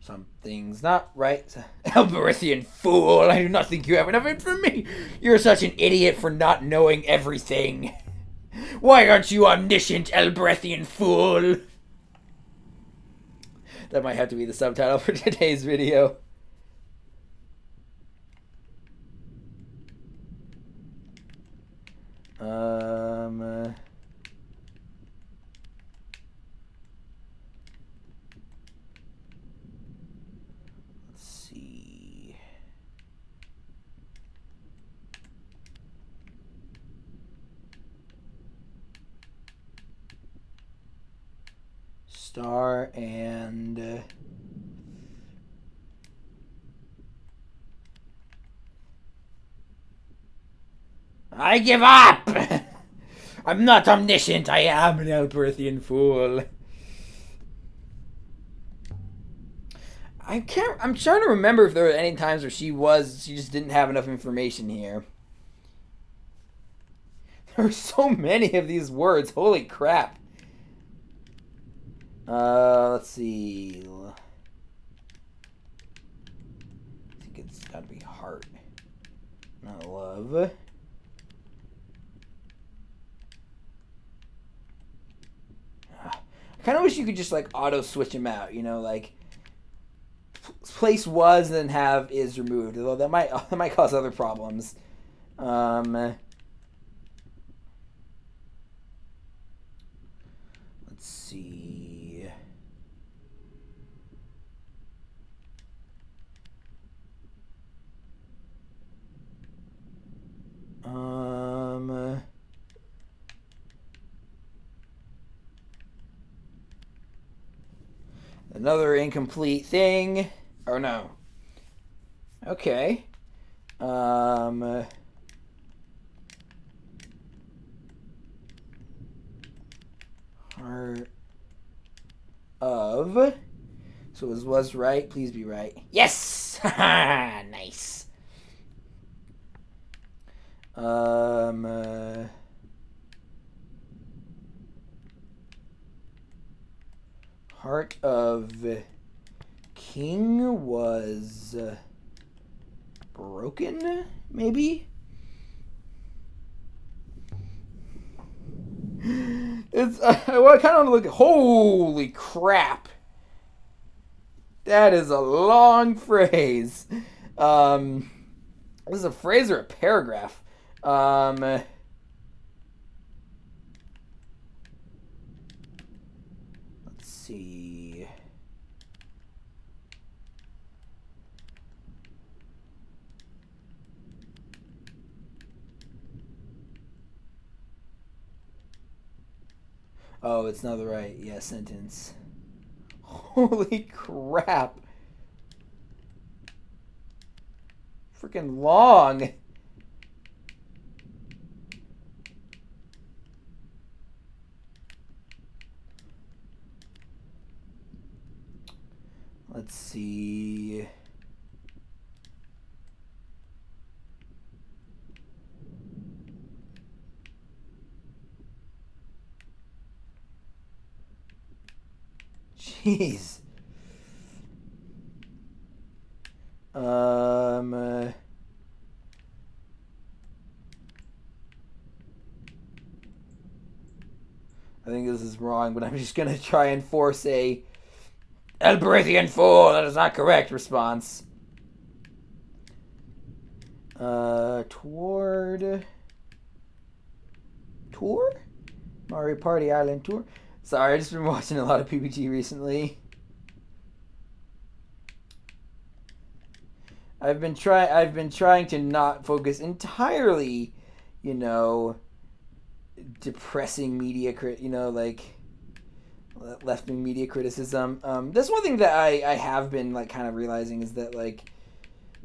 Something's not right. Elberithian fool, I do not think you have enough for me. You're such an idiot for not knowing everything. Why aren't you omniscient, Elberithian fool? That might have to be the subtitle for today's video. Let's see. Star and I give up! I'm not omniscient, I am an Elberithian fool. I'm trying to remember if there were any times where she just didn't have enough information here. There are so many of these words, holy crap. Let's see. I think it's gotta be heart, not love. I kind of wish you could just like auto switch them out, you know, like place was and then have is removed, although that might cause other problems. Let's see. Another incomplete thing. Oh no. Okay. Heart of. So it was right. Please be right. Yes! Nice. Heart of King was broken, maybe? It's I kind of want to look. Holy crap! That is a long phrase. This is a phrase or a paragraph. Let's see. Oh, it's not the right, yeah, sentence. Holy crap. Freaking long. Let's see. Jeez. I think this is wrong, but I'm just gonna try and force a Elberithian fool, that is not correct response. Tour? Mario Party Island Tour? Sorry, I've just been watching a lot of PBT recently. I've been trying to not focus entirely, you know, depressing media like left-wing media criticism. That's one thing that I have been like kind of realizing is that like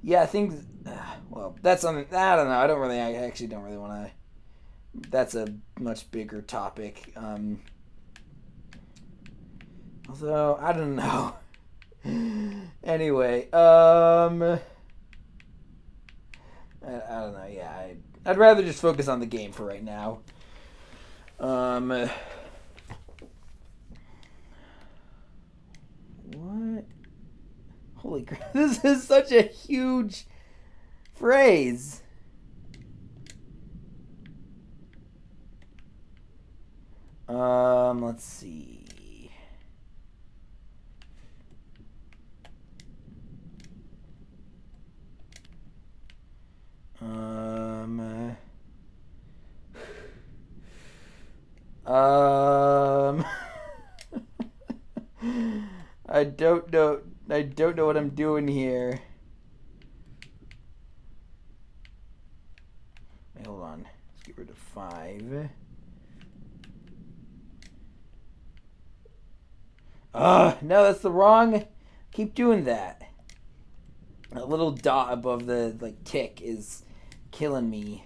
Yeah, I think. Well, that's something. I don't know. I don't really. I actually don't really want to. That's a much bigger topic. Although I don't know. Anyway, I don't know. Yeah, I'd rather just focus on the game for right now. What? Holy crap! This is such a huge phrase. Let's see. I don't know. I don't know what I'm doing here. Wait, hold on. Let's get rid of 5. No, that's the wrong. Keep doing that. A little dot above the tick is killing me.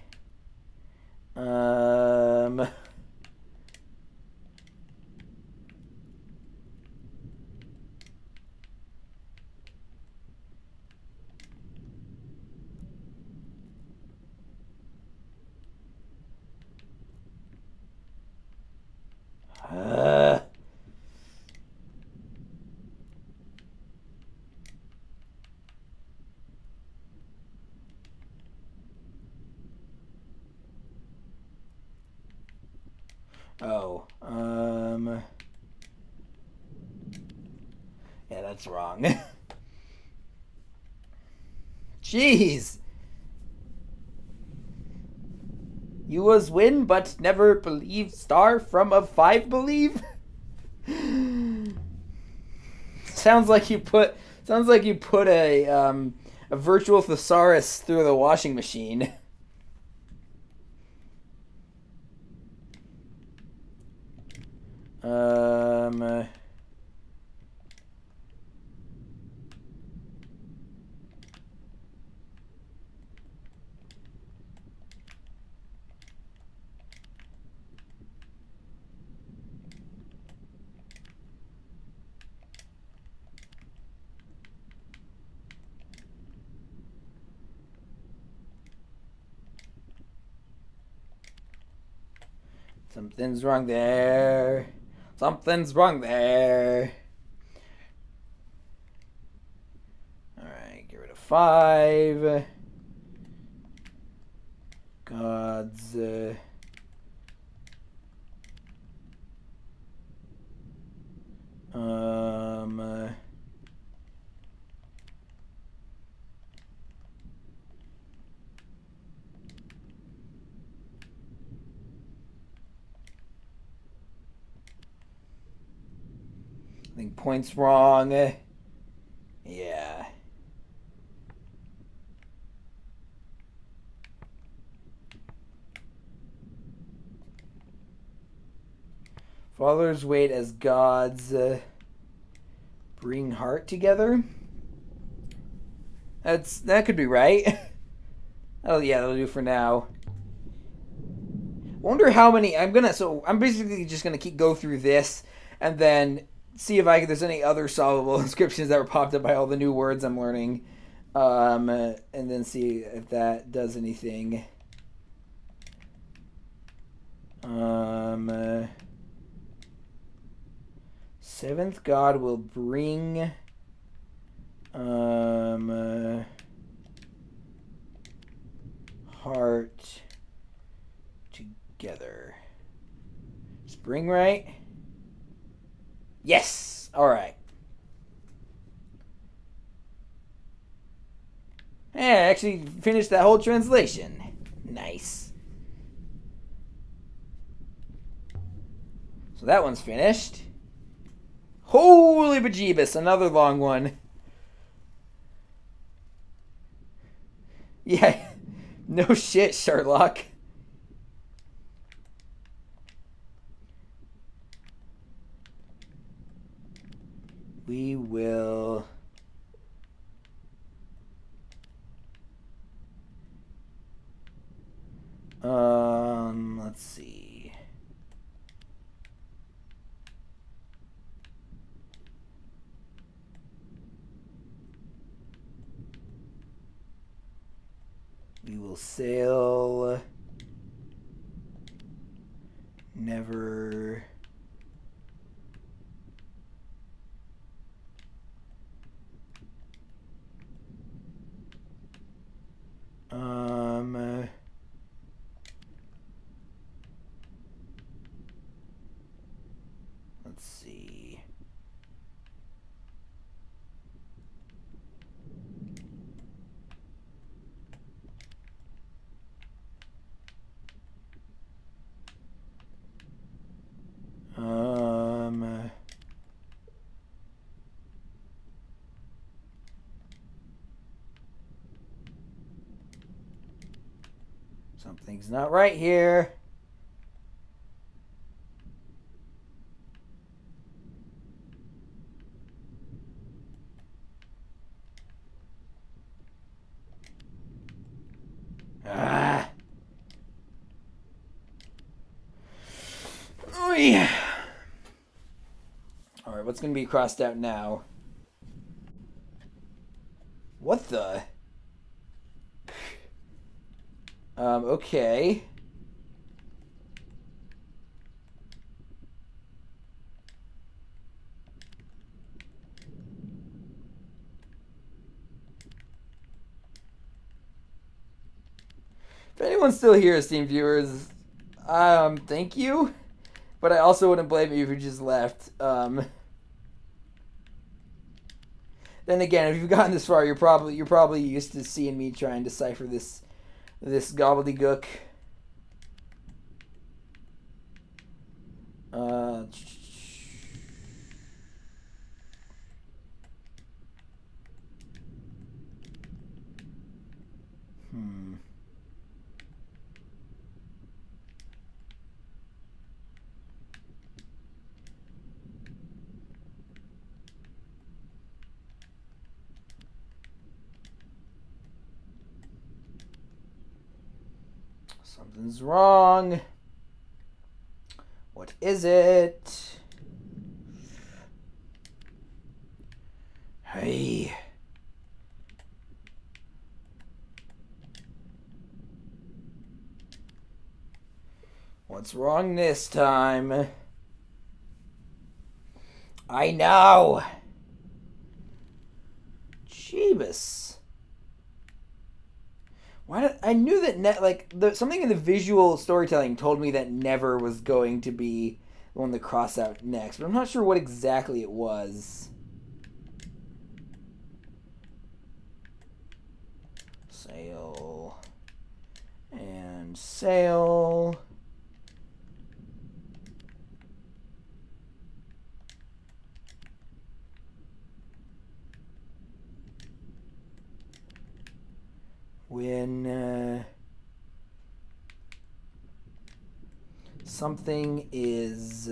Oh, yeah, that's wrong. Jeez. You was win, but never believe star from a 5 believe? Sounds like you put a virtual thesaurus through the washing machine. Something's wrong there. Something's wrong there. Alright, get rid of 5. Gods. I think point's wrong. Yeah. Fathers wait as gods bring heart together. That could be right. Oh yeah, that'll do for now. Wonder how many I'm basically just gonna go through this and then see if there's any other solvable inscriptions that were popped up by all the new words I'm learning, and then see if that does anything. Seventh god will bring heart together. Spring, right? Yes! Alright. Yeah, I actually finished that whole translation. Nice. So that one's finished. Holy bejeebus, another long one. Yeah, no shit, Sherlock. We will Let's see. We will sail. Never. Let's see. Something's not right here. Ah. Oh yeah. All right, what's going to be crossed out now? What the? Okay. If anyone's still here, esteemed viewers, thank you. But I also wouldn't blame you if you just left. Then again, if you've gotten this far, you're probably used to seeing me try and decipher this gobbledygook. Something's wrong. What is it? Hey. What's wrong this time? I know. Jeebus. I knew that something in the visual storytelling told me that Never was going to be the one to cross out next, but I'm not sure what exactly it was. Sail and sail. When something is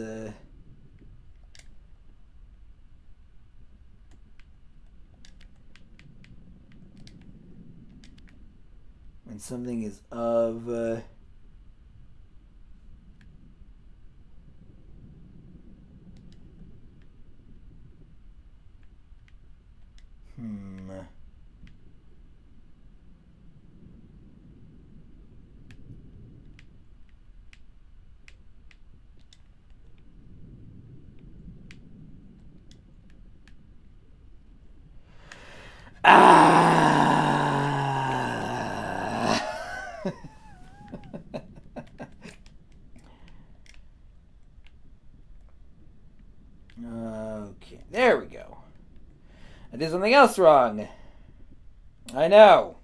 when something is of Okay, there we go. I did something else wrong. I know.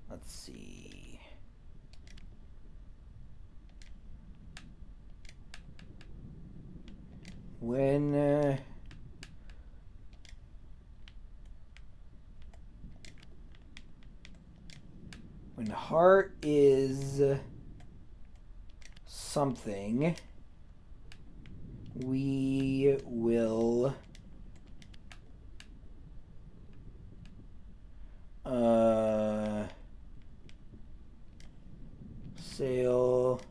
Let's see. When heart is something We will sail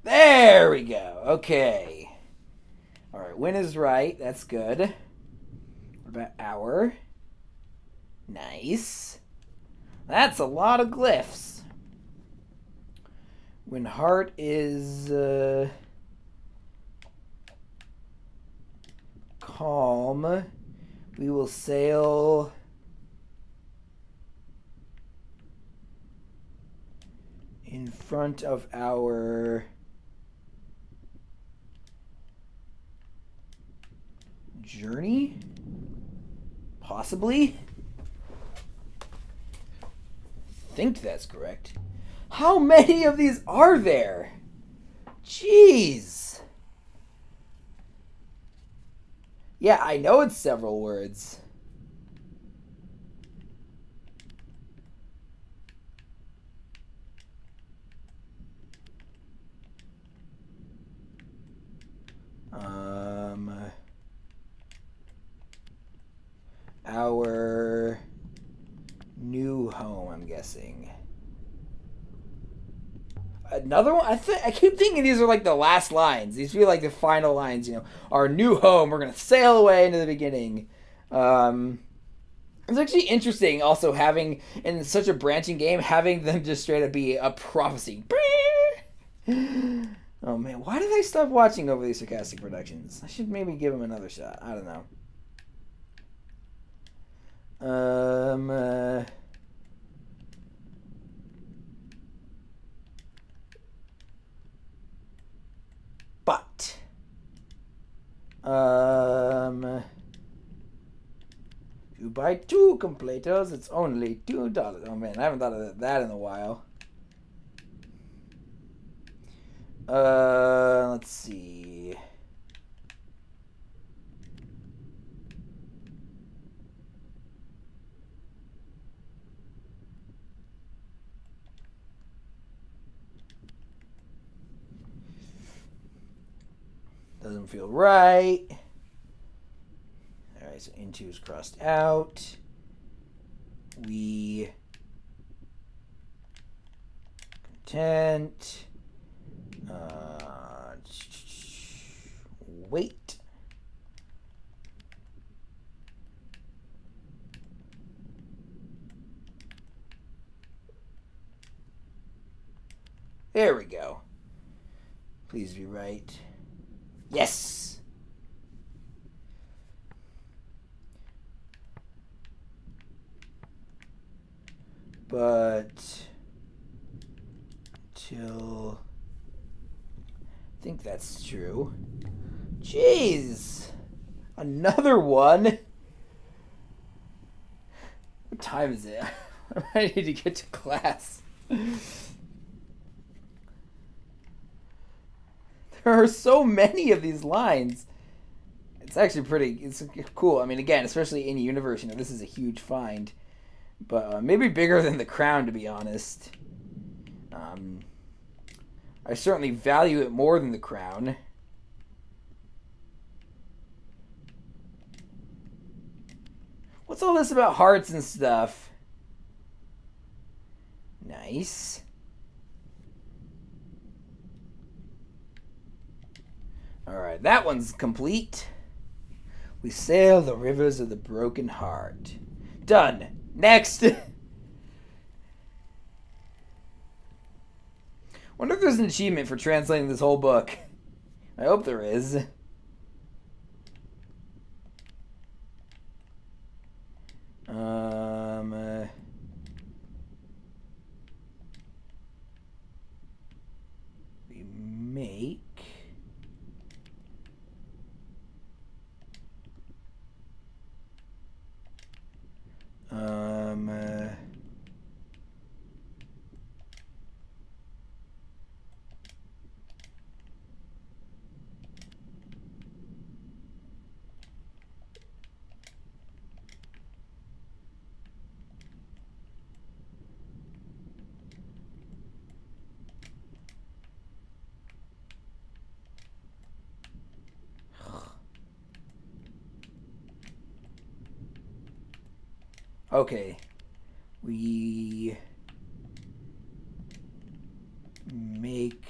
There we go. Okay. All right, when is right. That's good. What about hour? Nice. That's a lot of glyphs. When heart is calm, we will sail in front of our journey? Possibly? I think that's correct. How many of these are there? Jeez. Yeah, I know it's several words. Our new home, I'm guessing. Another one? I keep thinking these are like the last lines. These feel like the final lines, you know. Our new home, we're going to sail away into the beginning. It's actually interesting also having, in such a branching game, having them just straight up be a prophecy. Oh man, why did I stop watching Overly Sarcastic Productions? I should maybe give them another shot. I don't know. But you buy 2 completos, it's only $2. Oh man, I haven't thought of that in a while. Let's see. Doesn't feel right. Alright, so into is crossed out. We content. Wait. There we go. Please be right. Yes! But till I think that's true. Jeez! Another one? What time is it? I need to get to class. There are so many of these lines. It's actually it's cool. I mean, again, especially in universe, you know, this is a huge find. But maybe bigger than the crown, to be honest. I certainly value it more than the crown. What's all this about hearts and stuff? Nice. Alright, that one's complete. We sail the rivers of the broken heart. Done. Next! Wonder if there's an achievement for translating this whole book. I hope there is. Okay. We make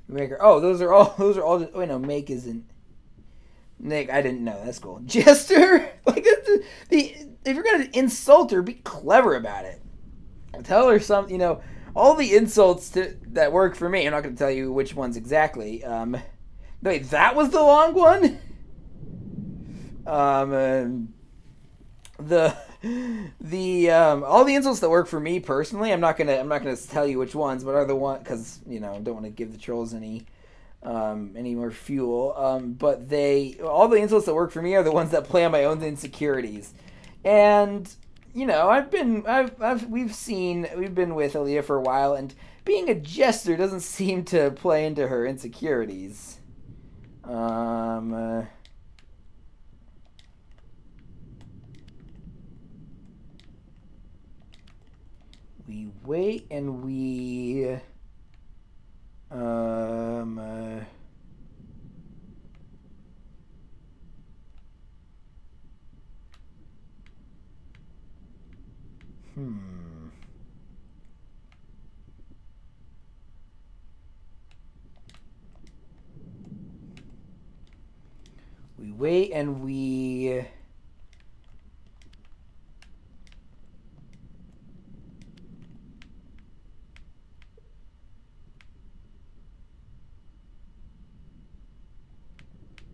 her. Oh, those are all. Those are all. Oh, no, make isn't. Nick, I didn't know. That's cool. Jester, like if you're gonna insult her, be clever about it. Tell her something. You know, all the insults that work for me. I'm not gonna tell you which ones exactly. Wait, that was the long one. All the insults that work for me personally, I'm not gonna tell you which ones, but are the one, because you know, don't want to give the trolls any more fuel. But all the insults that work for me are the ones that play on my own insecurities. And you know, we've been with Aaliyah for a while, and being a jester doesn't seem to play into her insecurities. We wait and we we wait and we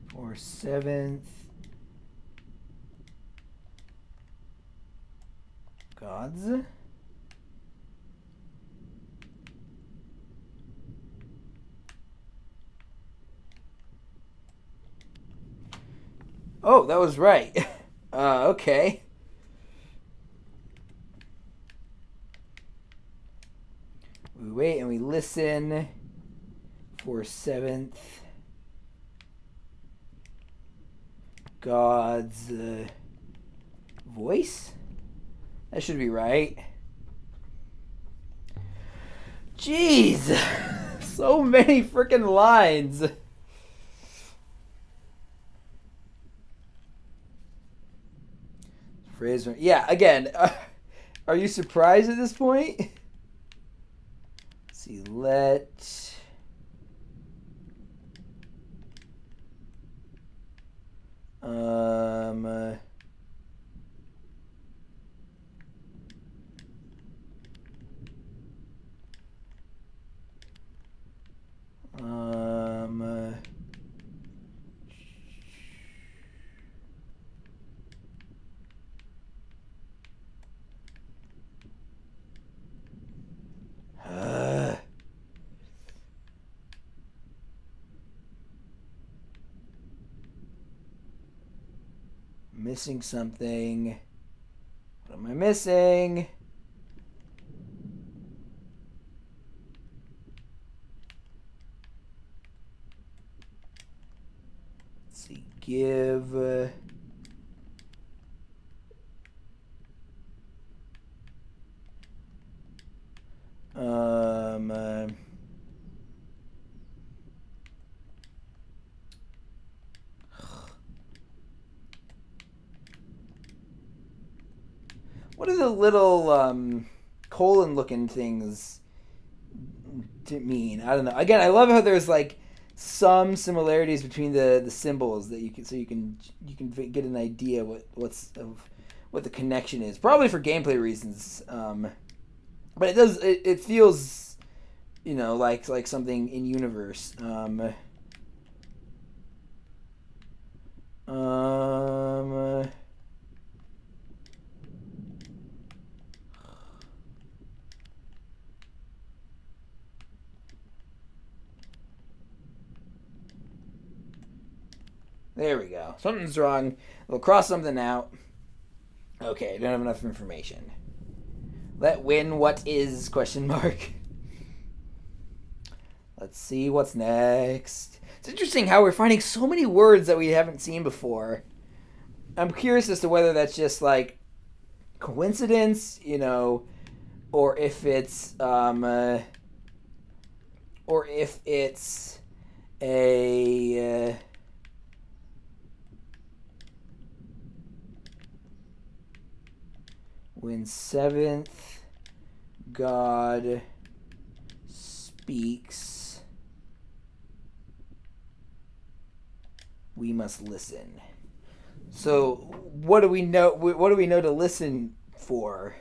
for 7th gods. Oh, that was right. Okay. We wait and we listen for 7th God's voice. That should be right. Jeez. So many freaking lines. Phrase. Yeah, again, are you surprised at this point? Let's see, let missing something. What am I missing? Let's see. Give. What are the little colon-looking things to mean? I don't know. Again, I love how there's like some similarities between the symbols that you can get an idea what the connection is. Probably for gameplay reasons, but it feels, you know, like something in universe. There we go. Something's wrong. We'll cross something out. Okay, don't have enough information. Let win what is, question mark. Let's see what's next. It's interesting how we're finding so many words that we haven't seen before. I'm curious as to whether that's just like coincidence, you know, or if it's a When seventh God speaks, we must listen. So, what do we know? What do we know to listen for?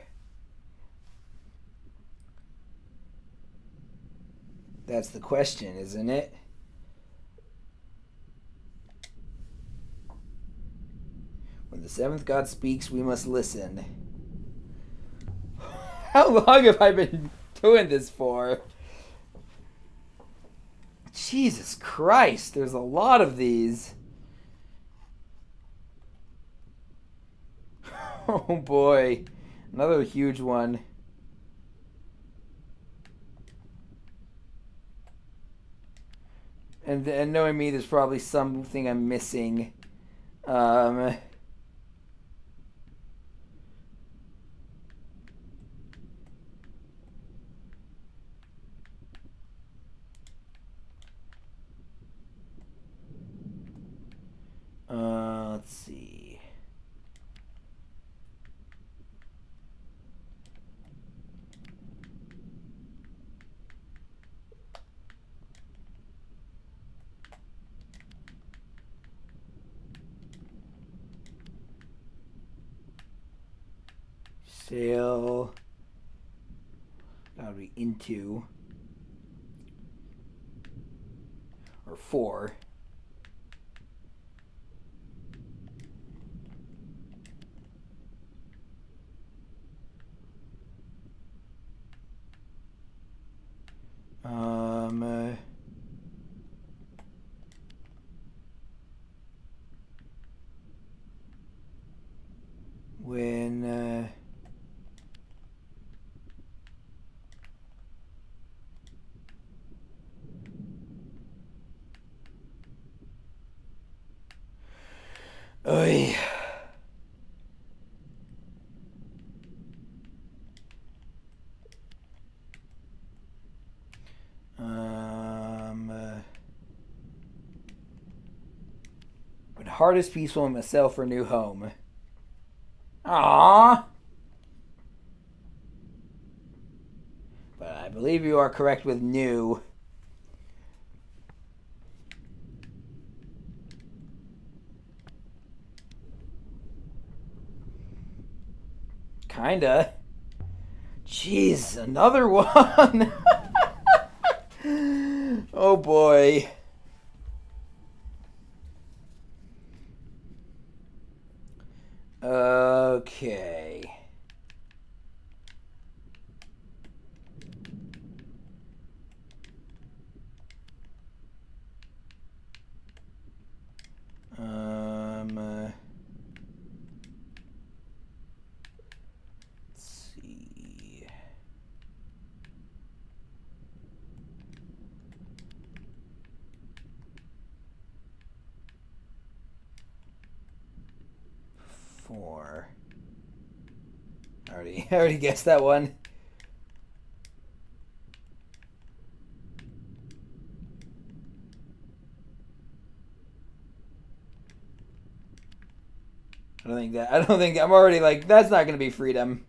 That's the question, isn't it? When the seventh God speaks, we must listen. How long have I been doing this for? Jesus Christ, there's a lot of these. Oh boy, another huge one. And knowing me, there's probably something I'm missing. Let's see. Sail. That would be into. Or for. When Oy. When heart is peaceful and must sail for a new home. Aww. But I believe you are correct with new. Kinda. Jeez, another one. Oh boy. Okay. Let's see. Four. I already guessed that one. I don't think I'm already like, that's not gonna be freedom.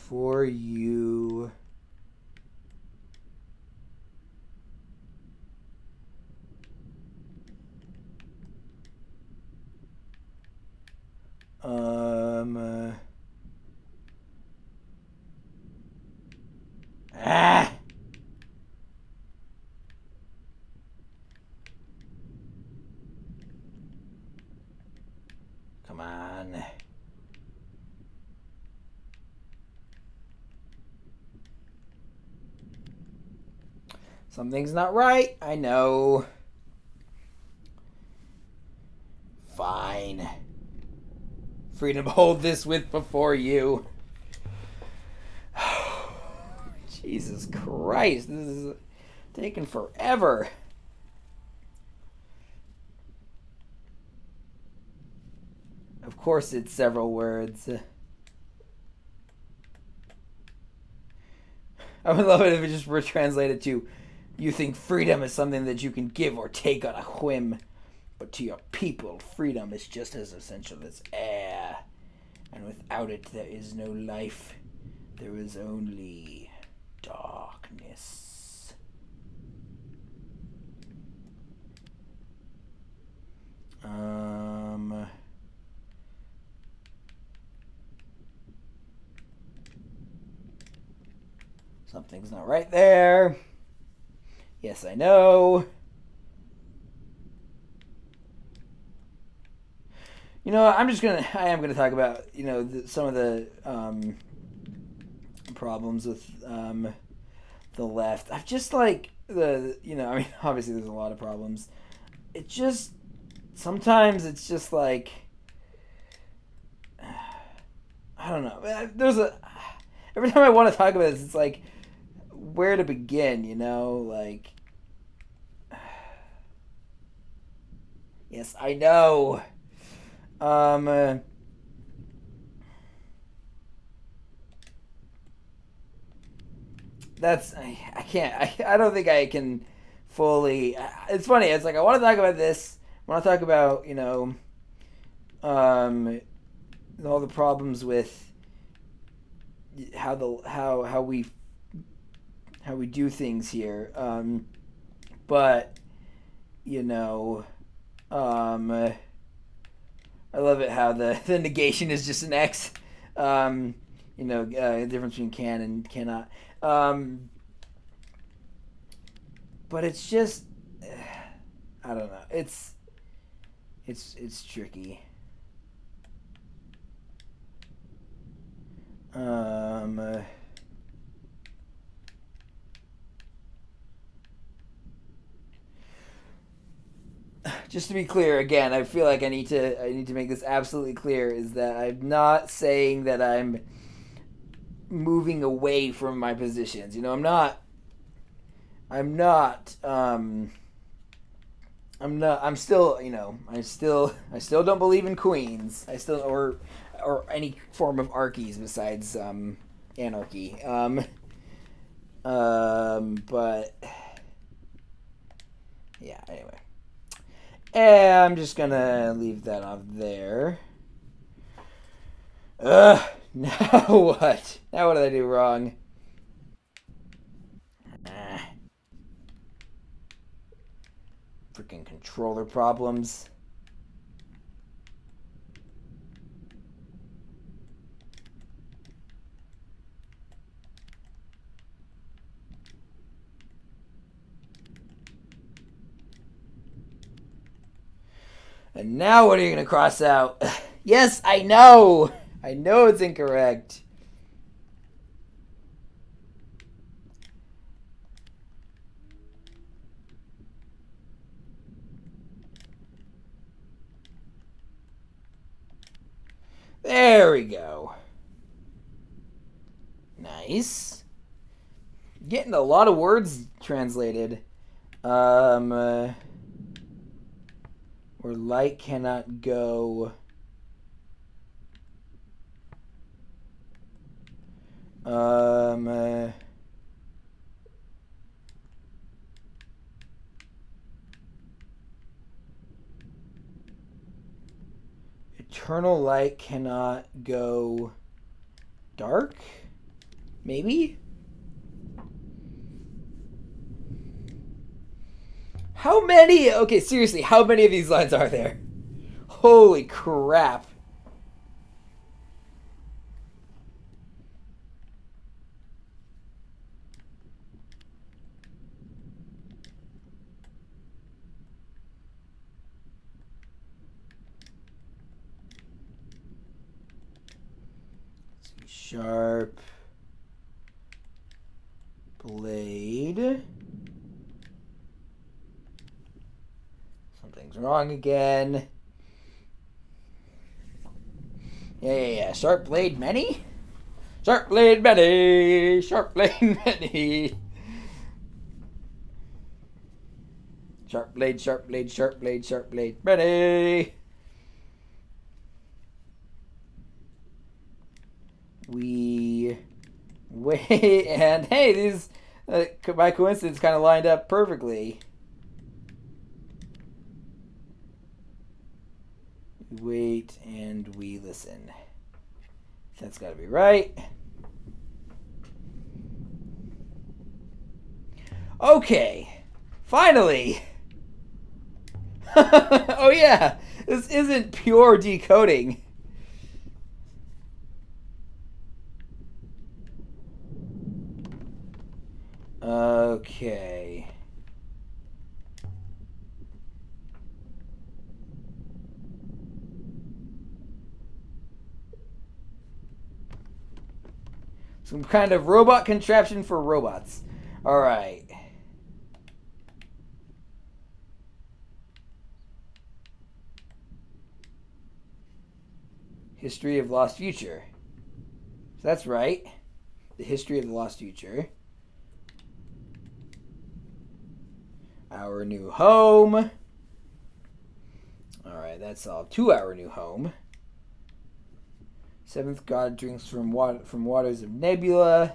For you. Come on. Something's not right. I know. Fine. Freedom hold this with before you. Jesus Christ. Taking forever. Of course it's several words. I would love it if it just were translated to, you think freedom is something that you can give or take on a whim, but to your people, freedom is just as essential as air. And without it, there is no life. There is only darkness. Something's not right there. Yes, I know. You know, I am gonna talk about, you know, some of the problems with the left. I've just like you know, I mean, obviously there's a lot of problems. It just, sometimes it's just like, I don't know. Every time I want to talk about this, it's like, where to begin, you know? Like, yes, I know. I don't think I can fully, it's funny, it's like, I want to talk about this, I want to talk about, you know, all the problems with how we do things here, but, you know, I love it how the negation is just an X. You know, the difference between can and cannot. But it's just, I don't know. It's tricky. Just to be clear, again, I feel like I need to make this absolutely clear, is that I'm not saying that I'm moving away from my positions. You know, I'm still, you know, I still don't believe in queens. I still, or any form of archies besides anarchy. But yeah, anyway. And I'm just gonna leave that off there. Now what? Now what did I do wrong? Freaking controller problems. And now what are you going to cross out? Yes, I know! I know it's incorrect. There we go. Nice. Getting a lot of words translated. Where light cannot go. Eternal light cannot go dark? Maybe? How many? Okay, seriously, how many of these lines are there? Holy crap. Sharp blade. Something's wrong again. Yeah. Sharp blade many? Sharp blade many. Sharp blade many. Sharp blade, sharp blade, sharp blade, sharp blade. Ready. We wait, and hey, these by coincidence kind of lined up perfectly. We wait and we listen. That's got to be right. Okay, finally. Oh yeah, this isn't pure decoding. Okay. Some kind of robot contraption for robots. All right. History of Lost Future. So that's right. The History of the Lost Future. Our New Home. Alright, that's all. To Our New Home. Seventh God drinks from waters of Nebula.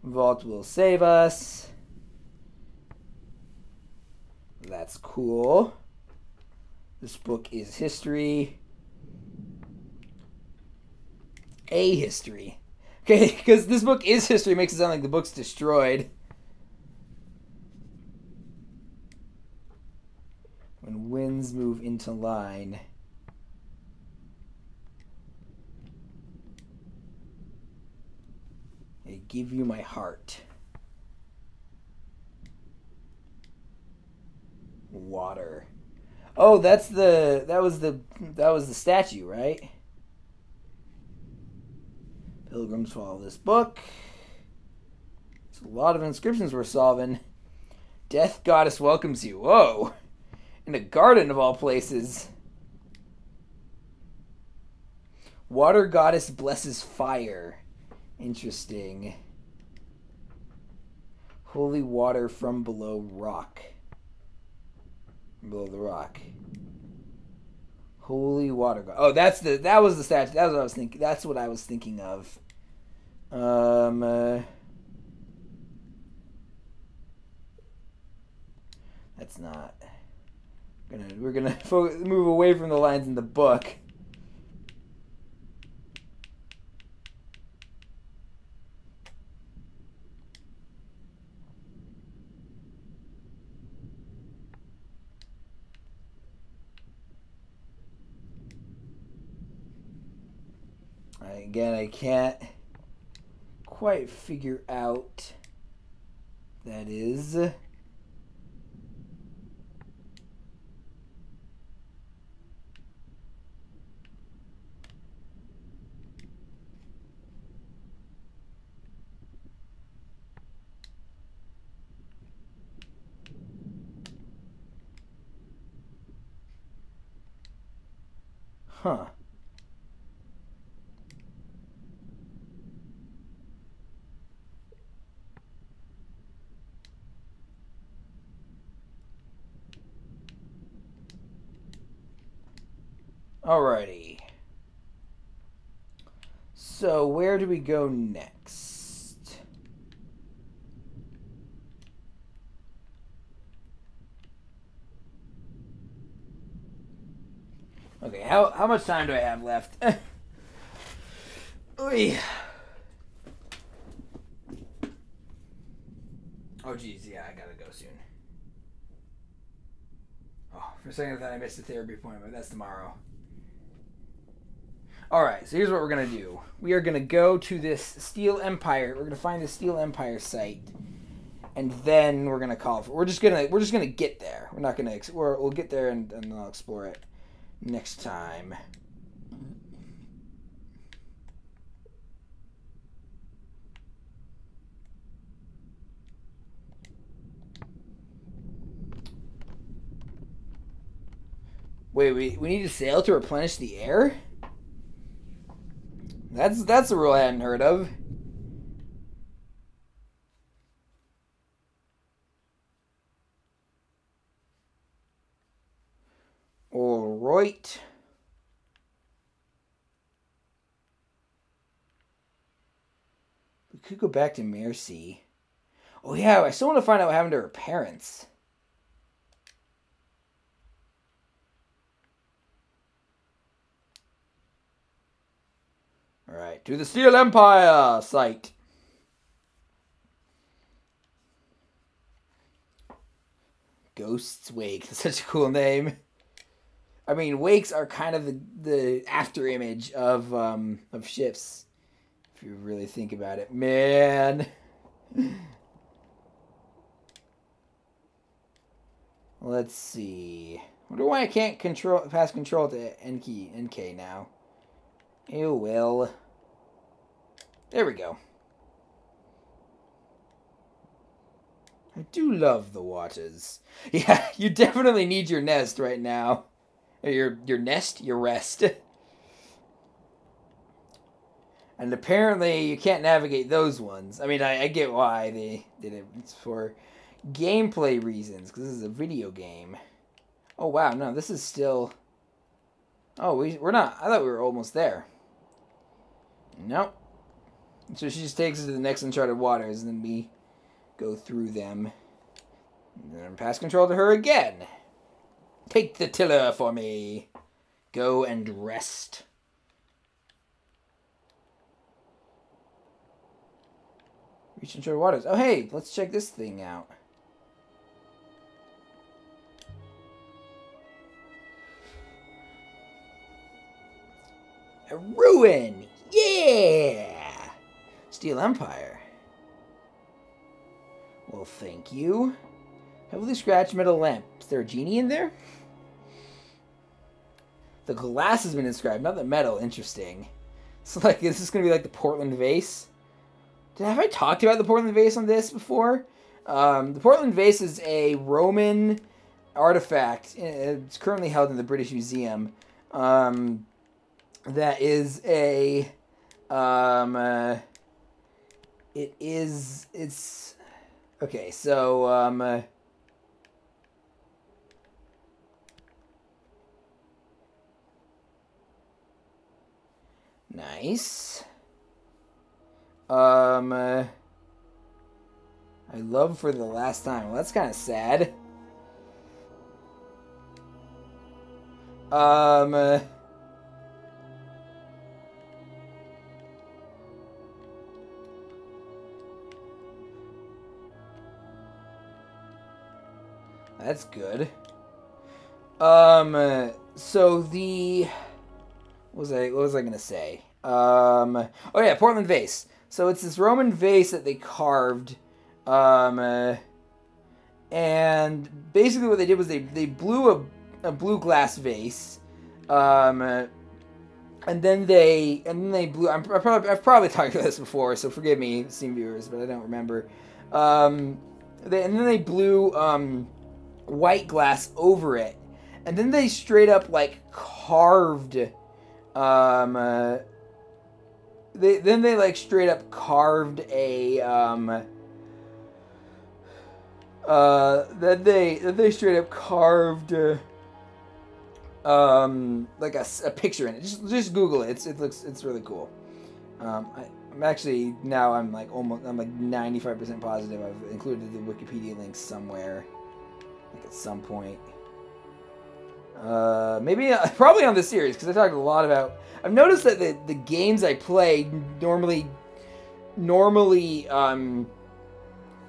Vault will save us. That's cool. This book is history. A history. Okay, because this book is history makes it sound like the book's destroyed. When winds move into line. I give you my heart. Water. Oh, that was the statue, right? Pilgrims follow this book. It's a lot of inscriptions we're solving. Death Goddess welcomes you. Whoa. In a garden of all places. Water Goddess blesses fire. Interesting. Holy water from below rock. Below the rock. Holy water god. Oh, that was the statue. That was what I was thinking. That's what I was thinking of. That's not. We're gonna move away from the lines in the book. Again, I can't quite figure out that is. Huh. Alrighty. So where do we go next? Okay, how much time do I have left? Oy. Oh geez, yeah, I gotta go soon. Oh, for a second I thought I missed a therapy appointment. That's tomorrow. Alright, so here's what we're going to do. We are going to go to this Steel Empire. We're going to find the Steel Empire site. And then we're going to call for... We're just going to get there. We're not going to... We'll get there and I'll explore it next time. Wait, we need to sail to replenish the air? That's a rule I hadn't heard of. All right. We could go back to Mercy. Oh yeah, I still want to find out what happened to her parents. Alright, to the Steel Empire site. Ghost's Wake. That's such a cool name. I mean, wakes are kind of the after image of ships. If you really think about it. Man. Let's see. Wonder why I can't pass control to Enkei now. You will. There we go. I do love the waters. Yeah, you definitely need your nest right now. Your nest? Your rest. And apparently you can't navigate those ones. I mean, I get why they did it. It's for gameplay reasons, because this is a video game. Oh, wow. No, this is still... Oh, we're not. I thought we were almost there. Nope. So she just takes us to the next uncharted waters, and then we go through them. And then pass control to her again. Take the tiller for me. Go and rest. Reach uncharted waters. Oh, hey, let's check this thing out. A ruin! Yeah! Steel Empire. Well, thank you. Heavily scratched metal lamp. Is there a genie in there? The glass has been inscribed, not the metal. Interesting. So, like, is this going to be like the Portland Vase? Have I talked about the Portland Vase on this before? The Portland Vase is a Roman artifact. It's currently held in the British Museum. That is a... It's... Okay, so... Nice. I love for the last time. Well, that's kind of sad. That's good. So the... What was I gonna say? Oh yeah, Portland Vase. So it's this Roman vase that they carved, and basically what they did was they blew a blue glass vase, and then they blew. I've probably talked about this before, so forgive me, Steam viewers, but I don't remember. And then they blew white glass over it, and then they straight up like carved. They like straight up carved a they straight up carved like a picture in it. Just Google it. It's really cool. I'm actually now I'm like 95% positive I've included the Wikipedia link somewhere, like at some point. Maybe probably on this series, because I talked a lot about. I've noticed that the games I play normally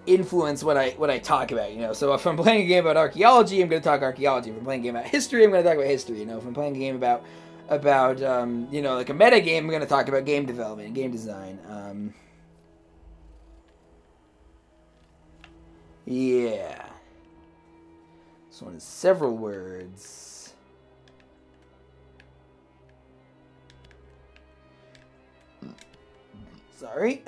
influence what I talk about. You know, so if I'm playing a game about archaeology, I'm going to talk archaeology. If I'm playing a game about history, I'm going to talk about history. You know, if I'm playing a game about you know, like a meta game, I'm going to talk about game development and game design. Yeah. This one is several words. Sorry.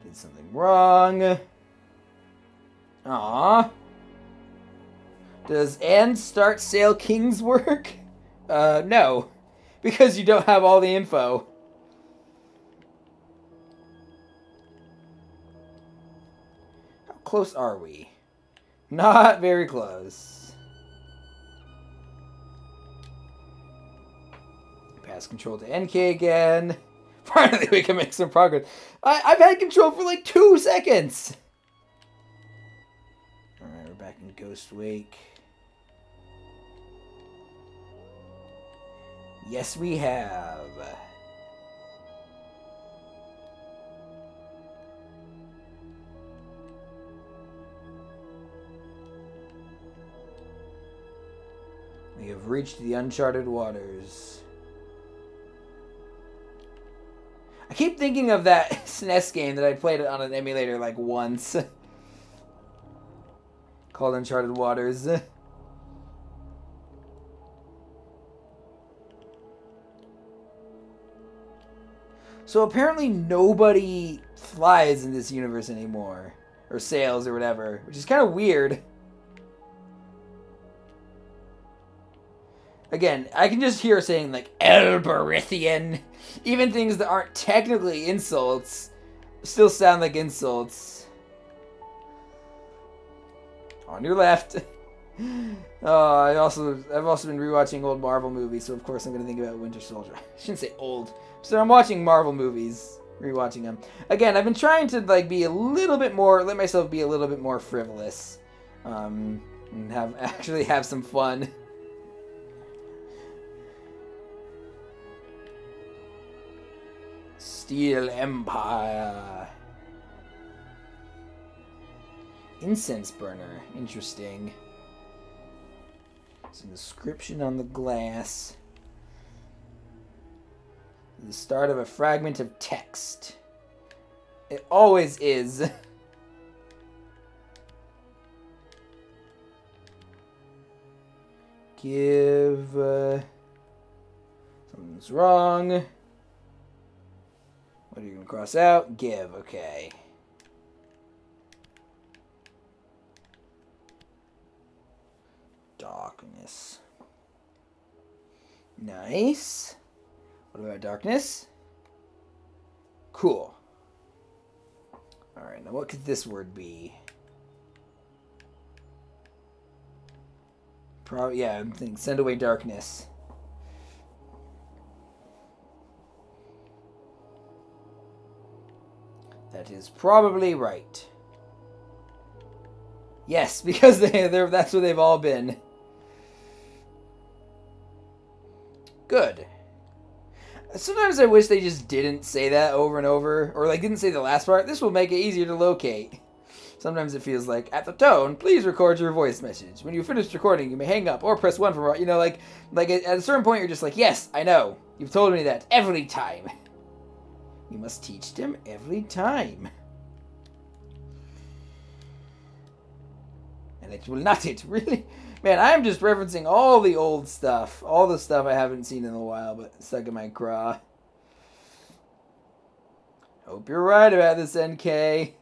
Did something wrong. Aww. Does and start sale kings work? No. Because you don't have all the info. How close are we? Not very close. Pass control to Enkei again. Finally, we can make some progress. I've had control for like 2 seconds. Alright, we're back in Ghost Wake. Yes, we have. We have reached the uncharted waters. I keep thinking of that SNES game that I played on an emulator like once. Called Uncharted Waters. So apparently nobody flies in this universe anymore. Or sails or whatever. Which is kind of weird. Again, I can just hear saying like Elberithian. Even things that aren't technically insults still sound like insults. On your left. Oh, I've also been rewatching old Marvel movies, so of course I'm gonna think about Winter Soldier. I shouldn't say old. So I'm watching Marvel movies, rewatching them. Again, I've been trying to like be a little bit more, let myself be a little bit more frivolous, and actually have some fun. Steel Empire. Incense burner. Interesting. There's an inscription on the glass. The start of a fragment of text. It always is. Give. Something's wrong. What are you going to cross out? Give. Okay. Darkness. Nice. What about darkness? Cool. Alright, now what could this word be? Probably, yeah, I'm thinking send away darkness. That is probably right. Yes, because that's what they've all been. Good. Sometimes I wish they just didn't say that over and over, or like didn't say the last part. This will make it easier to locate. Sometimes it feels like, at the tone, please record your voice message. When you've finished recording, you may hang up or press 1 for, you know, like at a certain point you're just like, yes, I know. You've told me that every time. You must teach them every time. And it will not, it really... Man, I'm just referencing all the old stuff. All the stuff I haven't seen in a while, but stuck in my craw. Hope you're right about this, Enkei.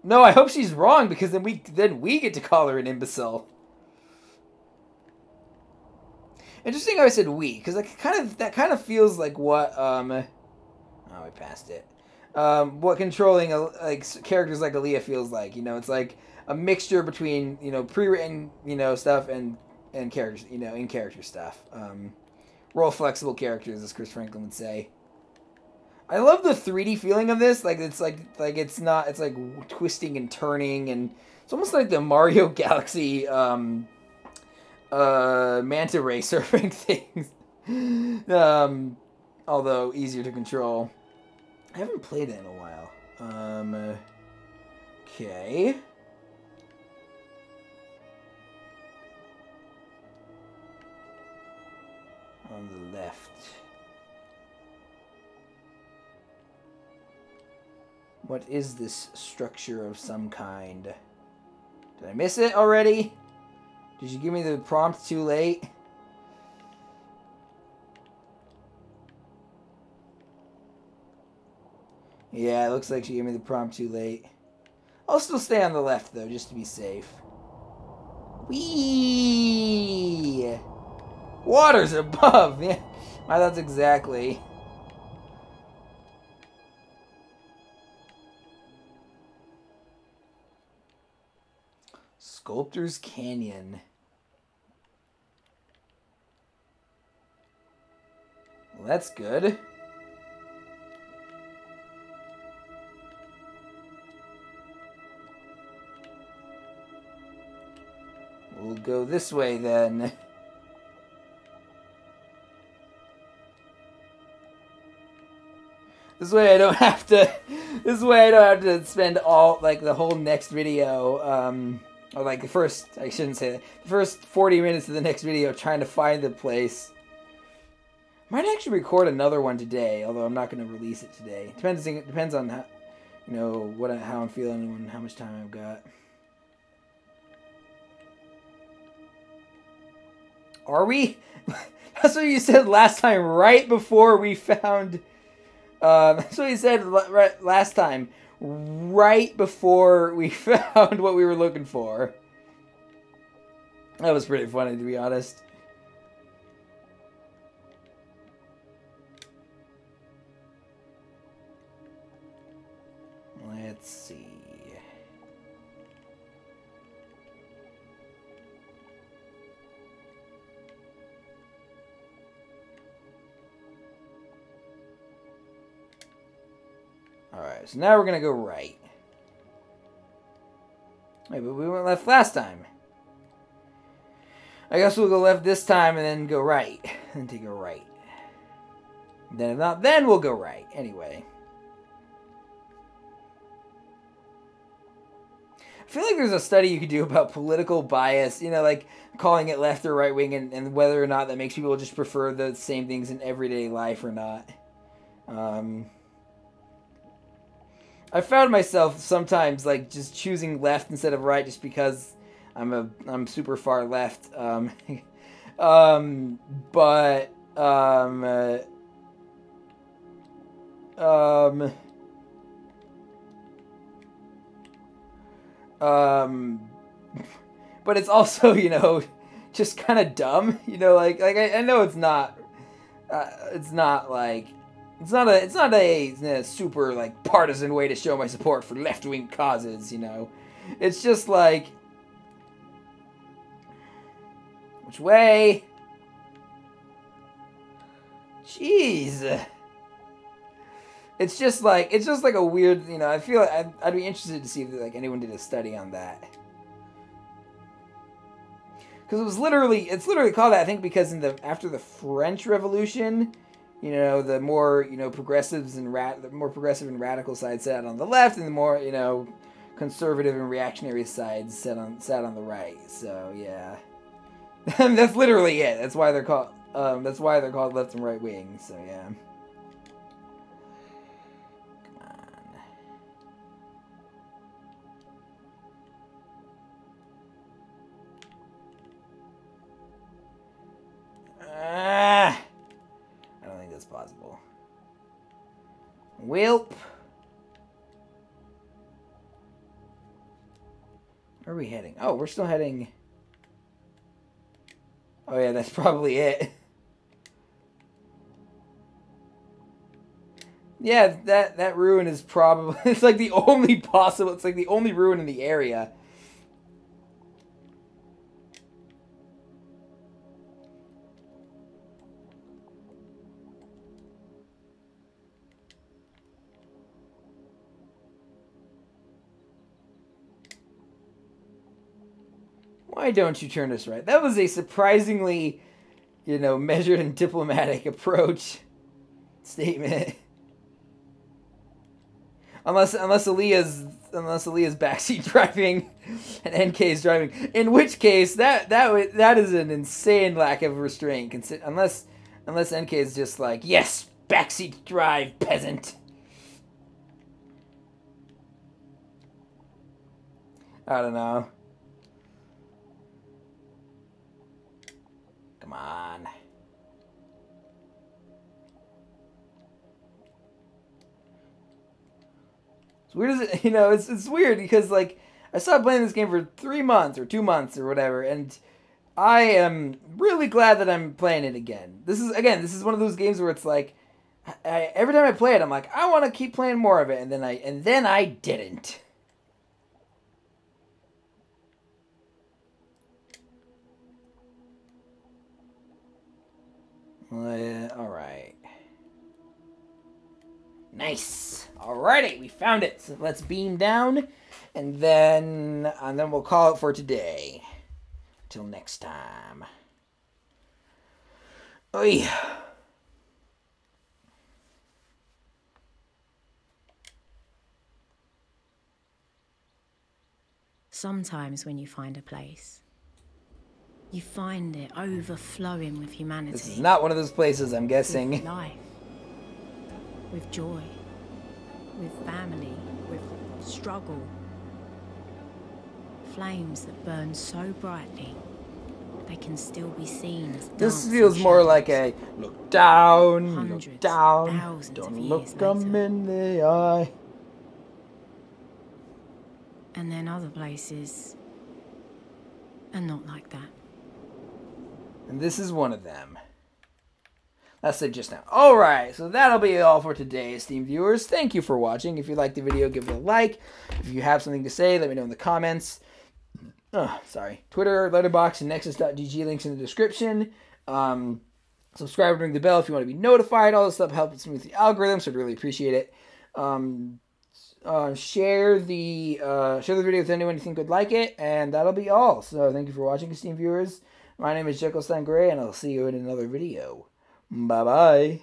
No, I hope she's wrong, because then we get to call her an imbecile. Interesting how I said we, because that kind of feels like what, oh, I passed it. What controlling, characters like Aaliyah feels like, you know, it's like a mixture between, you know, pre-written, you know, stuff and characters, you know, in-character stuff. Role flexible characters, as Chris Franklin would say. I love the 3D feeling of this. Like it's like it's like twisting and turning, and it's almost like the Mario Galaxy manta ray surfing things. Although easier to control. I haven't played it in a while. Okay. On the left. What is this structure of some kind? Did I miss it already? Did you give me the prompt too late? Yeah, it looks like she gave me the prompt too late. I'll still stay on the left, though, just to be safe. Whee! Water's above! Yeah, my thoughts exactly. Sculptor's Canyon. Well, that's good. We'll go this way then. This way I don't have to. This way I don't have to spend all like the whole next video, or like the first. I shouldn't say that. The first 40 minutes of the next video trying to find the place. Might actually record another one today, although I'm not going to release it today. Depends on how, you know, how I'm feeling and how much time I've got. Are we? That's what you said last time, right before we found. That's what you said last time, right before we found what we were looking for. That was pretty funny, to be honest. Let's see. Alright, so now we're going to go right. Wait, but we went left last time. I guess we'll go left this time and then go right. And take a right. Then if not, then we'll go right. Anyway. I feel like there's a study you could do about political bias. You know, like calling it left or right wing and whether or not that makes people just prefer the same things in everyday life or not. I found myself sometimes like just choosing left instead of right just because I'm super far left. But it's also, you know, just kind of dumb, you know, like I know it's not like, it's not a super, like, partisan way to show my support for left-wing causes, you know. It's just like, which way? Jeez. It's just like a weird, you know, I feel like I'd be interested to see if, like, anyone did a study on that. Because it's literally called that, I think, because after the French Revolution, you know, the more, you know, progressives and the more progressive and radical side sat on the left, and the more, you know, conservative and reactionary sides sat on the right. So yeah, that's literally it. That's why they're called left and right wing. So yeah. I don't think that's possible. Welp. Where are we heading? Oh, we're still heading. Oh yeah, that's probably it. Yeah, that ruin is probably, it's like the only possible, it's like the only ruin in the area. Why don't you turn us right? That was a surprisingly, you know, measured and diplomatic approach statement. Unless Aaliyah's backseat driving and Enkei's driving, in which case that is an insane lack of restraint. Unless Enkei's just like, yes, backseat drive, peasant. I don't know. Come on. It's weird as it, you know, it's weird because, like, I stopped playing this game for 3 months or 2 months or whatever, and I am really glad that I'm playing it again. This is one of those games where it's like, every time I play it, I'm like, I want to keep playing more of it, and then I didn't. Alright. Nice. Alrighty, we found it. So let's beam down, and then we'll call it for today. Till next time. Oy. Sometimes when you find a place, you find it overflowing with humanity. This is not one of those places, I'm guessing. With life, with joy, with family, with struggle. Flames that burn so brightly, they can still be seen as this feels more like a look down, hundreds, look down, thousands don't of look years them later. in the eye. And then other places are not like that. And this is one of them. That's it just now. Alright, so that'll be all for today, esteemed viewers. Thank you for watching. If you liked the video, give it a like. If you have something to say, let me know in the comments. Twitter, Letterboxd, and Nexus.gg links in the description. Subscribe and ring the bell if you want to be notified. All this stuff helps me with the algorithm, so I'd really appreciate it. Share the video with anyone you think would like it, and that'll be all. So thank you for watching, esteemed viewers. My name is Jekyllstein Gray, and I'll see you in another video. Bye-bye.